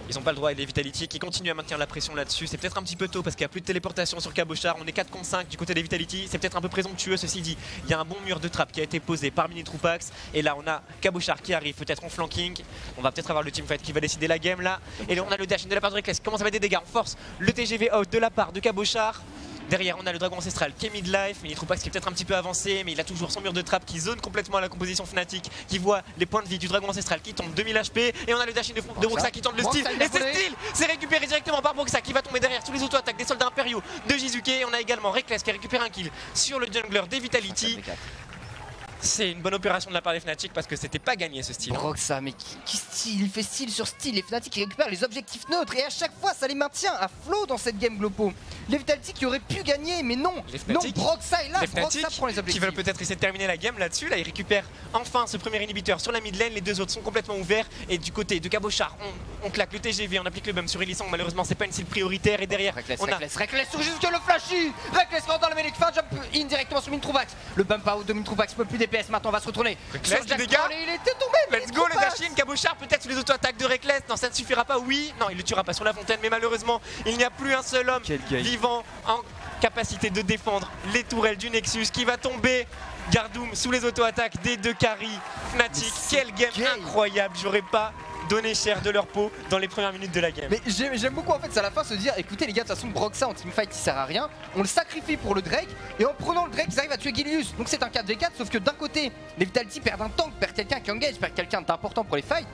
Ils ont pas le droit, et les Vitality qui continuent à maintenir la pression là-dessus. C'est peut-être un petit peu tôt parce qu'il n'y a plus de téléportation sur Cabochard. On est 4 contre 5 du côté des Vitality. C'est peut-être un peu présomptueux, ceci dit. Il y a un bon mur de trappe qui a été posé par Minitroupax. Et là, on a Cabochard qui arrive, peut-être en flanking. On va peut-être avoir le teamfight qui va décider la game là. Et là, on a le dash de la part de Reckless qui commence à mettre des dégâts. On force le TGV out de la part de Cabochard. Derrière, on a le dragon ancestral qui est mid-life, Minitroupax qui est peut-être un petit peu avancé, mais il a toujours son mur de trappe qui zone complètement à la composition Fnatic, qui voit les points de vie du dragon ancestral qui tombe 2000 HP, et on a le dash de Broxa qui tente le steal, et c'est steal, c'est récupéré directement par Broxa qui va tomber derrière tous les auto-attaques des soldats impériaux de Jizuke, et on a également Reckless qui récupère un kill sur le jungler des Vitality. C'est une bonne opération de la part des Fnatic parce que c'était pas gagné ce style. Broxa, mais qui style, il fait style sur style, les Fnatic qui récupèrent les objectifs neutres et à chaque fois ça les maintient à flot dans cette game Glopo. Les Vitality qui auraient pu gagner mais non, non Broxa est là, Broxa prend les objectifs. Qui veulent peut-être essayer de terminer la game là-dessus, là ils récupèrent enfin ce premier inhibiteur sur la mid lane, les deux autres sont complètement ouverts et du côté de Cabochard on claque le TGV, on applique le bump sur Elisang, malheureusement c'est pas une cible prioritaire et derrière Reckless, on a Reckless sur Jizuke le flashy, Reckless rentre dans le melee, fin jump in directement sur Minitroupax. Le bump out de Minitroupax peut plus DPS, maintenant on va se retourner. Reckless du dégât, il était tombé. Let's go le dash-in, Cabochard peut-être sur les auto-attaques de Reckless, non ça ne suffira pas, oui, non il le tuera pas sur la fontaine mais malheureusement il n'y a plus un seul homme vivant en capacité de défendre les tourelles du Nexus qui va tomber. Gardoum sous les auto-attaques des deux carry Fnatic, quel game incroyable, j'aurais pas donné cher de leur peau dans les premières minutes de la game. Mais j'aime beaucoup en fait, c'est à la fin se dire écoutez les gars, de toute façon Broxa en teamfight il sert à rien, on le sacrifie pour le Drake et en prenant le Drake ils arrivent à tuer Gilius. Donc c'est un 4v4 sauf que d'un côté les Vitality perdent un tank, perdent quelqu'un qui engage, perdent quelqu'un d'important pour les fights.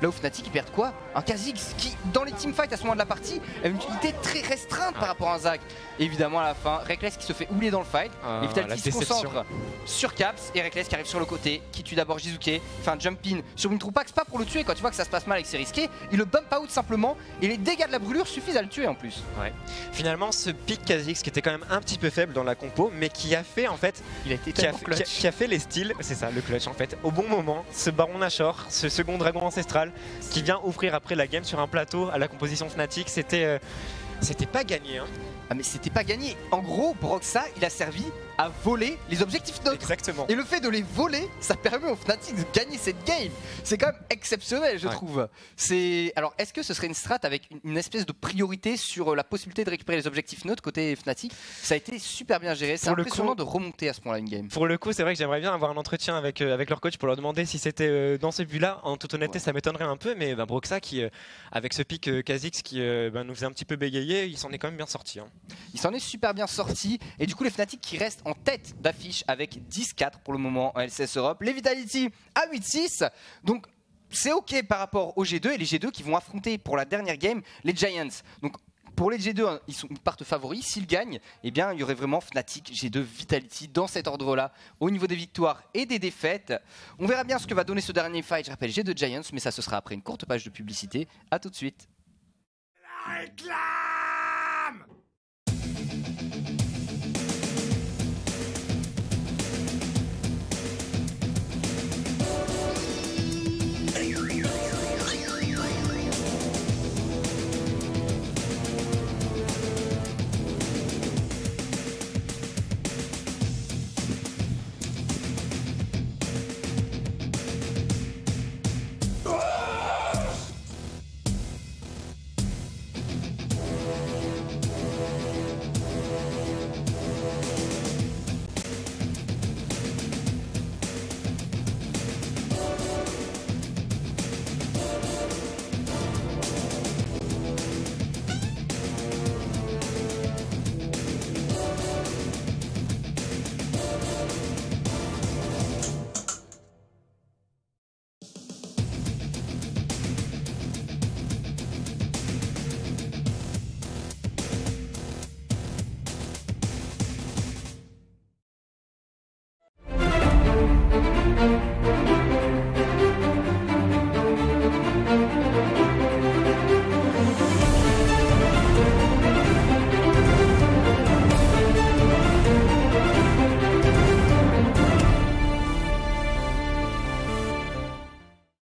Là où Fnatic ils perdent quoi? Un Kha'Zix qui dans les teamfights à ce moment de la partie a une utilité très restreinte par rapport à un Zac. Et évidemment à la fin, Reckless qui se fait oublier dans le fight, les Vitality se concentrent sur Caps et Reckless qui arrive sur le côté, qui tue d'abord Jizuke, fait un jump in sur Minitroupax, pas pour le tuer, quand tu vois que ça se passe mal et que c'est risqué, il le bump out simplement et les dégâts de la brûlure suffisent à le tuer en plus. Ouais. Finalement ce pick Kha'Zix qui était quand même un petit peu faible dans la compo mais qui a fait en fait, il a été qui a fait les styles, c'est ça le clutch en fait, au bon moment, ce Baron Nashor, ce second dragon ancestral qui vient ouvrir après la game sur un plateau à la composition Fnatic, c'était pas gagné hein. Ah mais c'était pas gagné. En gros, Broxa, il a servi à voler les objectifs neutres. Exactement. Et le fait de les voler, ça permet aux Fnatic de gagner cette game. C'est quand même exceptionnel, je trouve. Alors, est-ce que ce serait une strat avec une espèce de priorité sur la possibilité de récupérer les objectifs neutres côté Fnatic? Ça a été super bien géré. C'est impressionnant de remonter à ce point-là une game. Pour le coup, c'est vrai que j'aimerais bien avoir un entretien avec leur coach pour leur demander si c'était dans ce but-là. En toute honnêteté, ça m'étonnerait un peu, mais Broxa qui, avec ce pick Kha'Zix qui nous faisait un petit peu bégayer, il s'en est quand même bien sorti. Hein. Il s'en est super bien sorti et du coup les Fnatic qui restent en tête d'affiche avec 10-4 pour le moment en LCS Europe. Les Vitality à 8-6, donc c'est ok par rapport aux G2 et les G2 qui vont affronter pour la dernière game les Giants. Donc pour les G2, ils partent favoris. S'ils gagnent, eh bien, il y aurait vraiment Fnatic, G2, Vitality dans cet ordre-là au niveau des victoires et des défaites. On verra bien ce que va donner ce dernier fight. Je rappelle G2 Giants, mais ça ce sera après une courte page de publicité. A tout de suite.